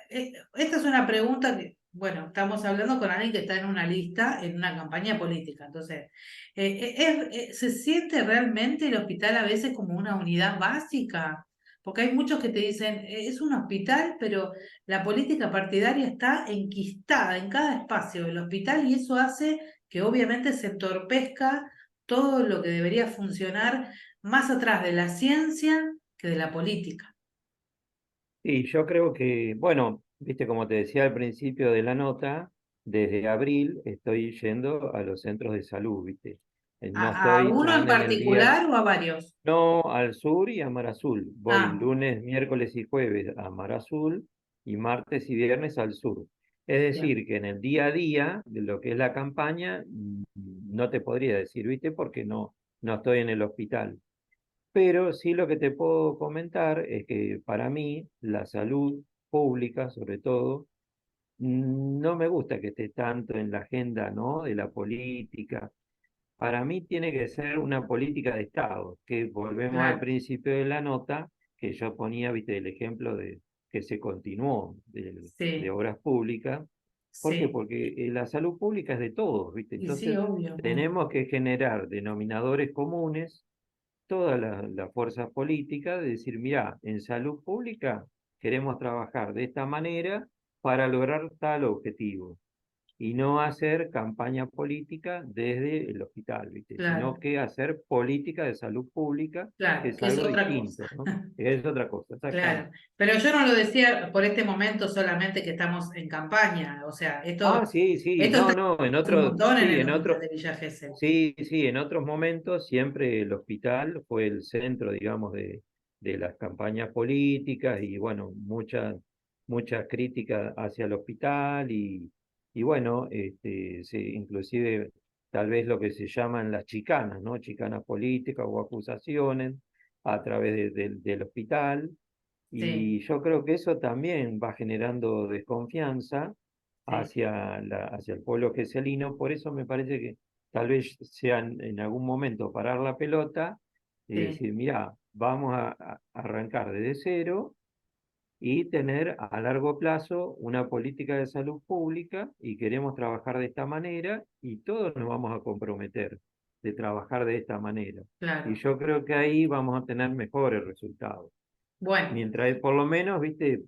Esta es una pregunta que, bueno, estamos hablando con alguien que está en una lista, en una campaña política. Entonces, ¿se siente realmente el hospital a veces como una unidad básica? Porque hay muchos que te dicen, es un hospital, pero la política partidaria está enquistada en cada espacio del hospital y eso hace que obviamente se entorpezca todo lo que debería funcionar más atrás de la ciencia que de la política. Y yo creo que, bueno, viste, como te decía al principio de la nota, desde abril estoy yendo a los centros de salud, viste. No ¿A estoy uno en tan en el día. particular o a varios? No, al sur y a Mar Azul. Voy Ah, lunes, miércoles y jueves a Mar Azul y martes y viernes al sur. Es bien, decir, que en el día a día de lo que es la campaña, no te podría decir, ¿viste? Porque no estoy en el hospital. Pero sí lo que te puedo comentar es que para mí la salud pública, sobre todo, no me gusta que esté tanto en la agenda, ¿no? De la política. Para mí tiene que ser una política de Estado, que volvemos al claro, principio de la nota, que yo ponía, viste, el ejemplo de que se continuó de Sí, obras públicas. ¿Por qué? sí. Porque la salud pública es de todos, ¿viste? Y sí, Entonces, obvio, obvio. tenemos que generar denominadores comunes, todas las fuerzas políticas, de decir, mira, en salud pública queremos trabajar de esta manera para lograr tal objetivo y no hacer campaña política desde el hospital, ¿viste? Sino Claro, que hacer política de salud pública, que claro, es que es algo otra cosa. distinto, ¿no? Es otra cosa, exactamente. Claro, pero yo no lo decía por este momento solamente que estamos en campaña, o sea, Ah, sí, sí, esto no, está no, en hace un otro, montón en sí, el en hospital otro, de Villa Gesell. sí, sí, en otros momentos siempre el hospital fue el centro, digamos, de las campañas políticas y bueno, mucha crítica hacia el hospital y bueno, inclusive tal vez lo que se llaman las chicanas, ¿no? Chicanas políticas o acusaciones a través del hospital. Sí, Y yo creo que eso también va generando desconfianza sí, hacia el pueblo gesellino. Por eso me parece que tal vez sea en algún momento parar la pelota y sí, decir, mira, vamos a arrancar desde cero y tener a largo plazo una política de salud pública y queremos trabajar de esta manera y todos nos vamos a comprometer de trabajar de esta manera. Y claro. yo creo que ahí vamos a tener mejores resultados. Bueno, Mientras, por lo menos, viste,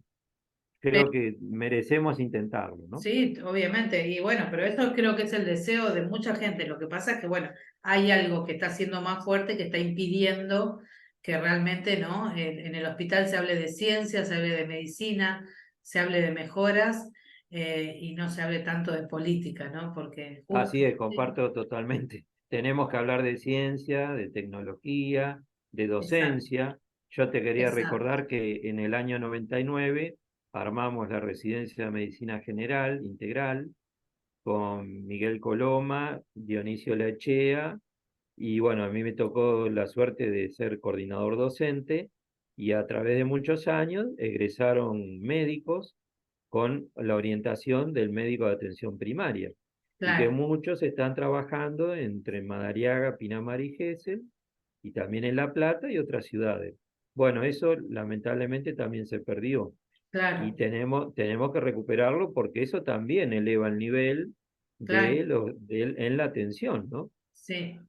creo que merecemos intentarlo, ¿no? sí, obviamente, y bueno, pero eso creo que es el deseo de mucha gente. Lo que pasa es que, bueno, hay algo que está siendo más fuerte que está impidiendo que realmente, ¿no? En el hospital se hable de ciencia, se hable de medicina, se hable de mejoras y no se hable tanto de política, ¿no? Porque justo, Así es, comparto totalmente. Tenemos que hablar de ciencia, de tecnología, de exacto, docencia. Yo te quería exacto, recordar que en el año 99 armamos la Residencia de Medicina General Integral con Miguel Coloma, Dionisio Lachea, y bueno, a mí me tocó la suerte de ser coordinador docente y a través de muchos años egresaron médicos con la orientación del médico de atención primaria y que claro, muchos están trabajando entre Madariaga, Pinamar y Gesell y también en La Plata y otras ciudades. Bueno, eso lamentablemente también se perdió y claro, tenemos que recuperarlo porque eso también eleva el nivel claro, en la atención, ¿no? sí.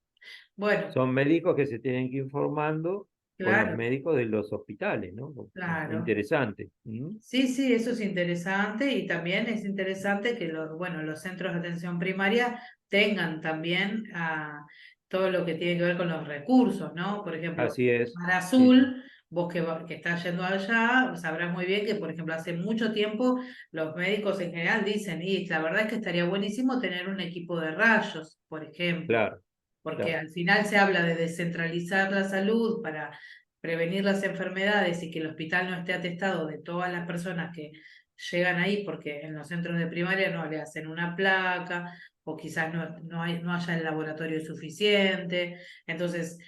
Bueno, Son médicos que se tienen que ir informando con los claro, médicos de los hospitales, ¿no? claro. Interesante. ¿Mm? Sí, sí, eso es interesante y también es interesante que los, bueno, los centros de atención primaria tengan también todo lo que tiene que ver con los recursos, ¿no? Por ejemplo, Así es. Mar Sí, sí. Azul, vos que estás yendo allá, sabrás muy bien que, por ejemplo, hace mucho tiempo los médicos en general dicen, y la verdad es que estaría buenísimo tener un equipo de rayos, por ejemplo, Claro, porque claro. al final se habla de descentralizar la salud para prevenir las enfermedades y que el hospital no esté atestado de todas las personas que llegan ahí, porque en los centros de primaria no le hacen una placa o quizás no haya el laboratorio suficiente. Entonces,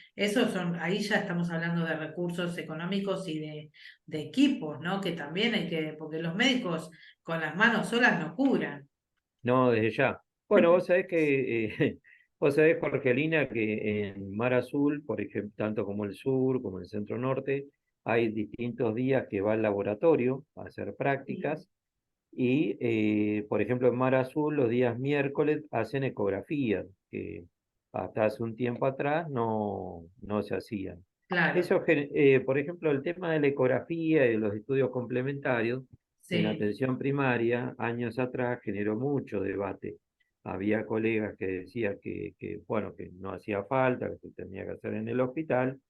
ahí ya estamos hablando de recursos económicos y de equipos, ¿no? Que también hay que, porque los médicos con las manos solas no curan. No, desde ya. Bueno, vos sabés que, vos sabés, Jorgelina, que en Mar Azul, por ejemplo, tanto como el sur, como el centro norte, hay distintos días que va al laboratorio a hacer Sí, prácticas. Y, por ejemplo, en Mar Azul los días miércoles hacen ecografías, que hasta hace un tiempo atrás no se hacían. claro, Por ejemplo, el tema de la ecografía y de los estudios complementarios en sí, atención primaria, años atrás generó mucho debate. Había colegas que decían bueno, que no hacía falta, que se tenía que hacer en el hospital,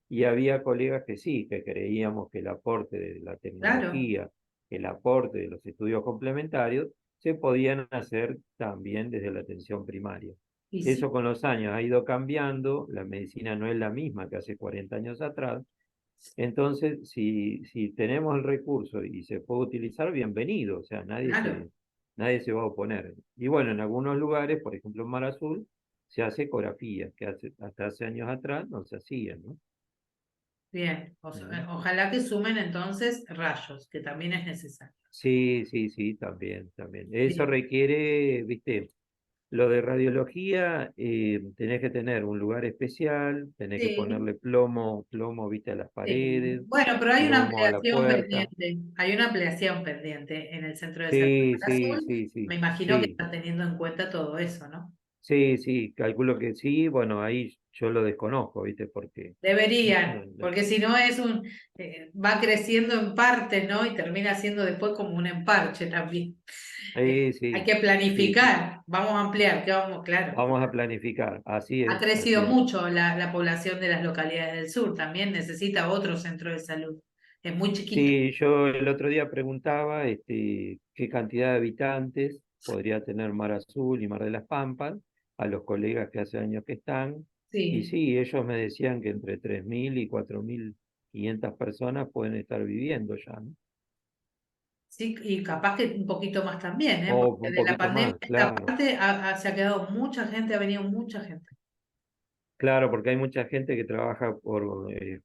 y había colegas que sí, que creíamos que el aporte de la claro, tecnología, el aporte de los estudios complementarios, se podían hacer también desde la atención primaria. y sí, Eso con los años ha ido cambiando, la medicina no es la misma que hace 40 años atrás, entonces si tenemos el recurso y se puede utilizar, bienvenido, o sea, claro. nadie se va a oponer. Y bueno, en algunos lugares, por ejemplo en Mar Azul, se hace ecografía, que hasta hace años atrás no se hacían, ¿no? Bien, Mm. ojalá que sumen entonces rayos, que también es necesario. Sí, sí, sí, también, también. Eso Sí, requiere, viste, lo de radiología, tenés que tener un lugar especial, tenés que Sí, ponerle plomo, viste, a las sí. paredes, Bueno, pero hay una plomo a la ampliación puerta. pendiente. Hay una ampliación pendiente en el Centro de Salud Sí, sí, Azul. sí, Me sí, imagino que sí, están teniendo en cuenta todo eso, ¿no? sí, sí, calculo que sí, bueno, ahí yo lo desconozco, viste, porque... Deberían, no, no, porque si no va creciendo en parte, ¿no? Y termina siendo después como un emparche también. sí, Hay sí, que sí, sí, planificar, vamos a ampliar, ¿qué vamos? Claro. vamos a planificar, así Ha es, crecido así es. mucho la población de las localidades del sur, también necesita otro centro de salud. Es muy chiquito. Sí, yo el otro día preguntaba qué cantidad de habitantes podría tener Mar Azul y Mar de las Pampas, a los colegas que hace años que están, y Sí, sí, ellos me decían que entre 3.000 y 4.500 personas pueden estar viviendo ya, ¿no? sí, y capaz que un poquito más también, ¿eh? O Porque un de la poquito pandemia más, esta claro. parte se ha quedado mucha gente, ha venido mucha gente. Claro, porque hay mucha gente que trabaja por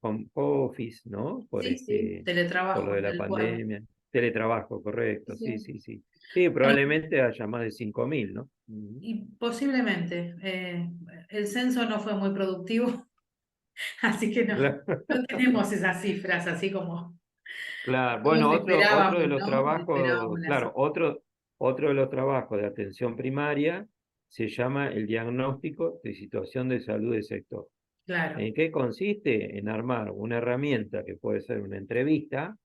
home office, ¿no? Sí, sí, Por lo teletrabajo, de la tal cual. pandemia. Teletrabajo, Sí, correcto, sí, sí. sí, sí. Sí, Bueno, probablemente haya más de 5.000, ¿no? Ujú. y posiblemente el censo no fue muy productivo, así que no, Claro, no tenemos esas cifras así claro. como Bueno, otro de esperábamos, los ¿no? Esperábamos trabajos, las claro, otro de los trabajos de atención primaria se llama el diagnóstico de situación de salud del sector. Claro, ¿En qué consiste? En armar una herramienta que puede ser una entrevista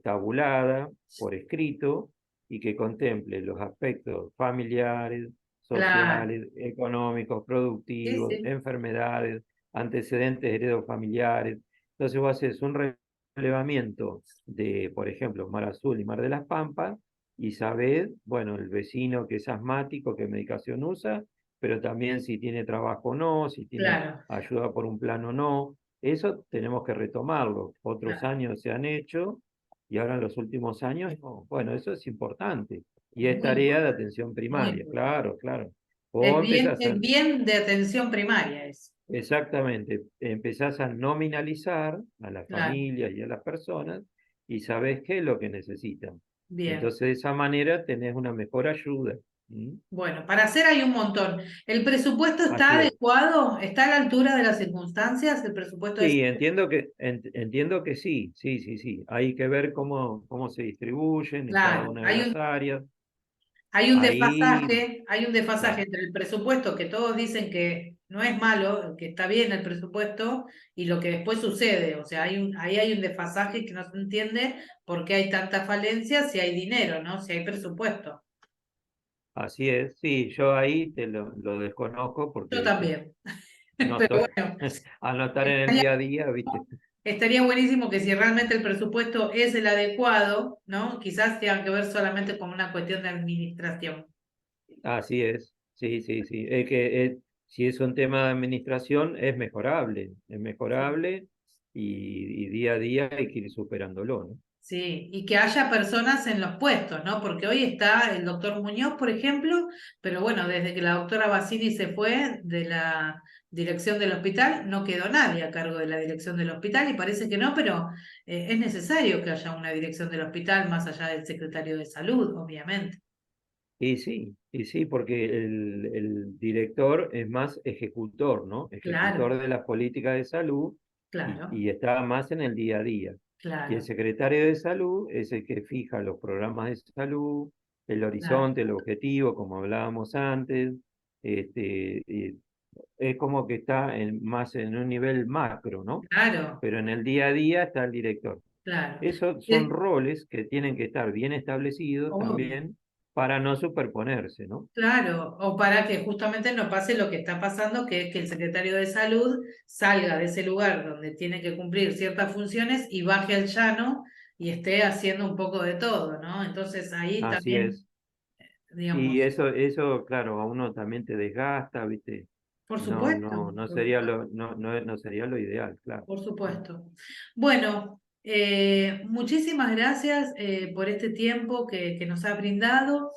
tabulada por escrito y que contemple los aspectos familiares, claro. sociales, económicos, Sí, productivos, sí, enfermedades, antecedentes heredofamiliares. Entonces vos haces un relevamiento de, por ejemplo, Mar Azul y Mar de las Pampas y sabés, bueno, el vecino que es asmático, qué medicación usa, pero también si tiene trabajo o no, si tiene claro, ayuda por un plan o no. Eso tenemos que retomarlo. Otros claro. años se han hecho y ahora en los últimos años, no. Bueno, eso es importante. Y Es es muy tarea de importante, atención muy primaria, importante. claro, claro. Vos empezás a, Es bien de atención primaria eso. exactamente, empezás a nominalizar a las Claro, familias y a las personas y sabés qué es lo que necesitan. bien. Entonces, de esa manera tenés una mejor ayuda. ¿Mm? Bueno, para hacer hay un montón. ¿El presupuesto está Así es. adecuado? ¿Está a la altura de las circunstancias? ¿El presupuesto es... Sí, entiendo que sí, sí, sí, sí. Hay que ver cómo se distribuyen en cada Claro, una de las áreas. Ahí, hay un desfasaje claro, entre el presupuesto que todos dicen que no es malo, que está bien el presupuesto, y lo que después sucede. O sea, ahí hay un desfasaje que no se entiende por qué hay tantas falencias si hay dinero, ¿no? Si hay presupuesto. así es. Sí, yo ahí lo desconozco porque, Yo viste, también. no Pero estoy, bueno, al no estar en el estaría, día a día, viste. estaría buenísimo que si realmente el presupuesto es el adecuado, ¿no? Quizás tenga que ver solamente con una cuestión de administración. Así es. Sí, sí, sí. Es que si es un tema de administración, es Sí. mejorable y día a día hay que ir superándolo, ¿no? Sí, y que haya personas en los puestos, ¿no? Porque hoy está el doctor Muñoz, por ejemplo, pero bueno, desde que la doctora Bassini se fue de la dirección del hospital, no quedó nadie a cargo de la dirección del hospital y parece que no, pero es necesario que haya una dirección del hospital más allá del secretario de salud, obviamente. Y sí, porque el director es más ejecutor, ¿no? Claro, Ejecutor de las políticas de salud claro, y está más en el día a día. Y el claro, secretario de salud es el que fija los programas de salud, el claro, horizonte, el objetivo, como hablábamos antes. Y es como que está más en un nivel macro, ¿no? claro, Pero en el día a día está el director. claro. Esos son roles que tienen que estar bien establecidos Obvio. también para no superponerse, ¿no? Claro, o para que justamente no pase lo que está pasando, que es que el secretario de salud salga de ese lugar donde tiene que cumplir ciertas funciones y baje al llano y esté haciendo un poco de todo, ¿no? Entonces ahí Así también, es. Y digamos, claro, a uno también te desgasta, ¿viste? por No, supuesto, no, no por sería supuesto. no sería lo ideal, claro. Por supuesto. Bueno, muchísimas gracias por este tiempo que nos ha brindado.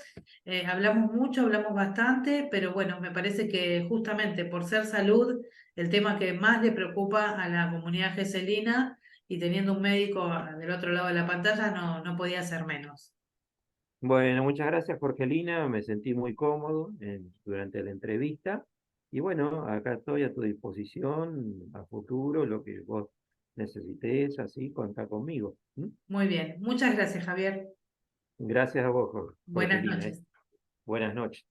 Hablamos mucho, hablamos bastante, pero bueno, me parece que justamente por ser salud, el tema que más le preocupa a la comunidad geselina y teniendo un médico del otro lado de la pantalla, no podía ser menos. Bueno, muchas gracias, Jorgelina. Me sentí muy cómodo durante la entrevista. Y bueno, acá estoy a tu disposición a futuro, lo que vos necesites, así, contá conmigo. ¿M? Muy bien, muchas gracias, Javier. Gracias a vos, Buenas Jorgelina. noches. Buenas noches.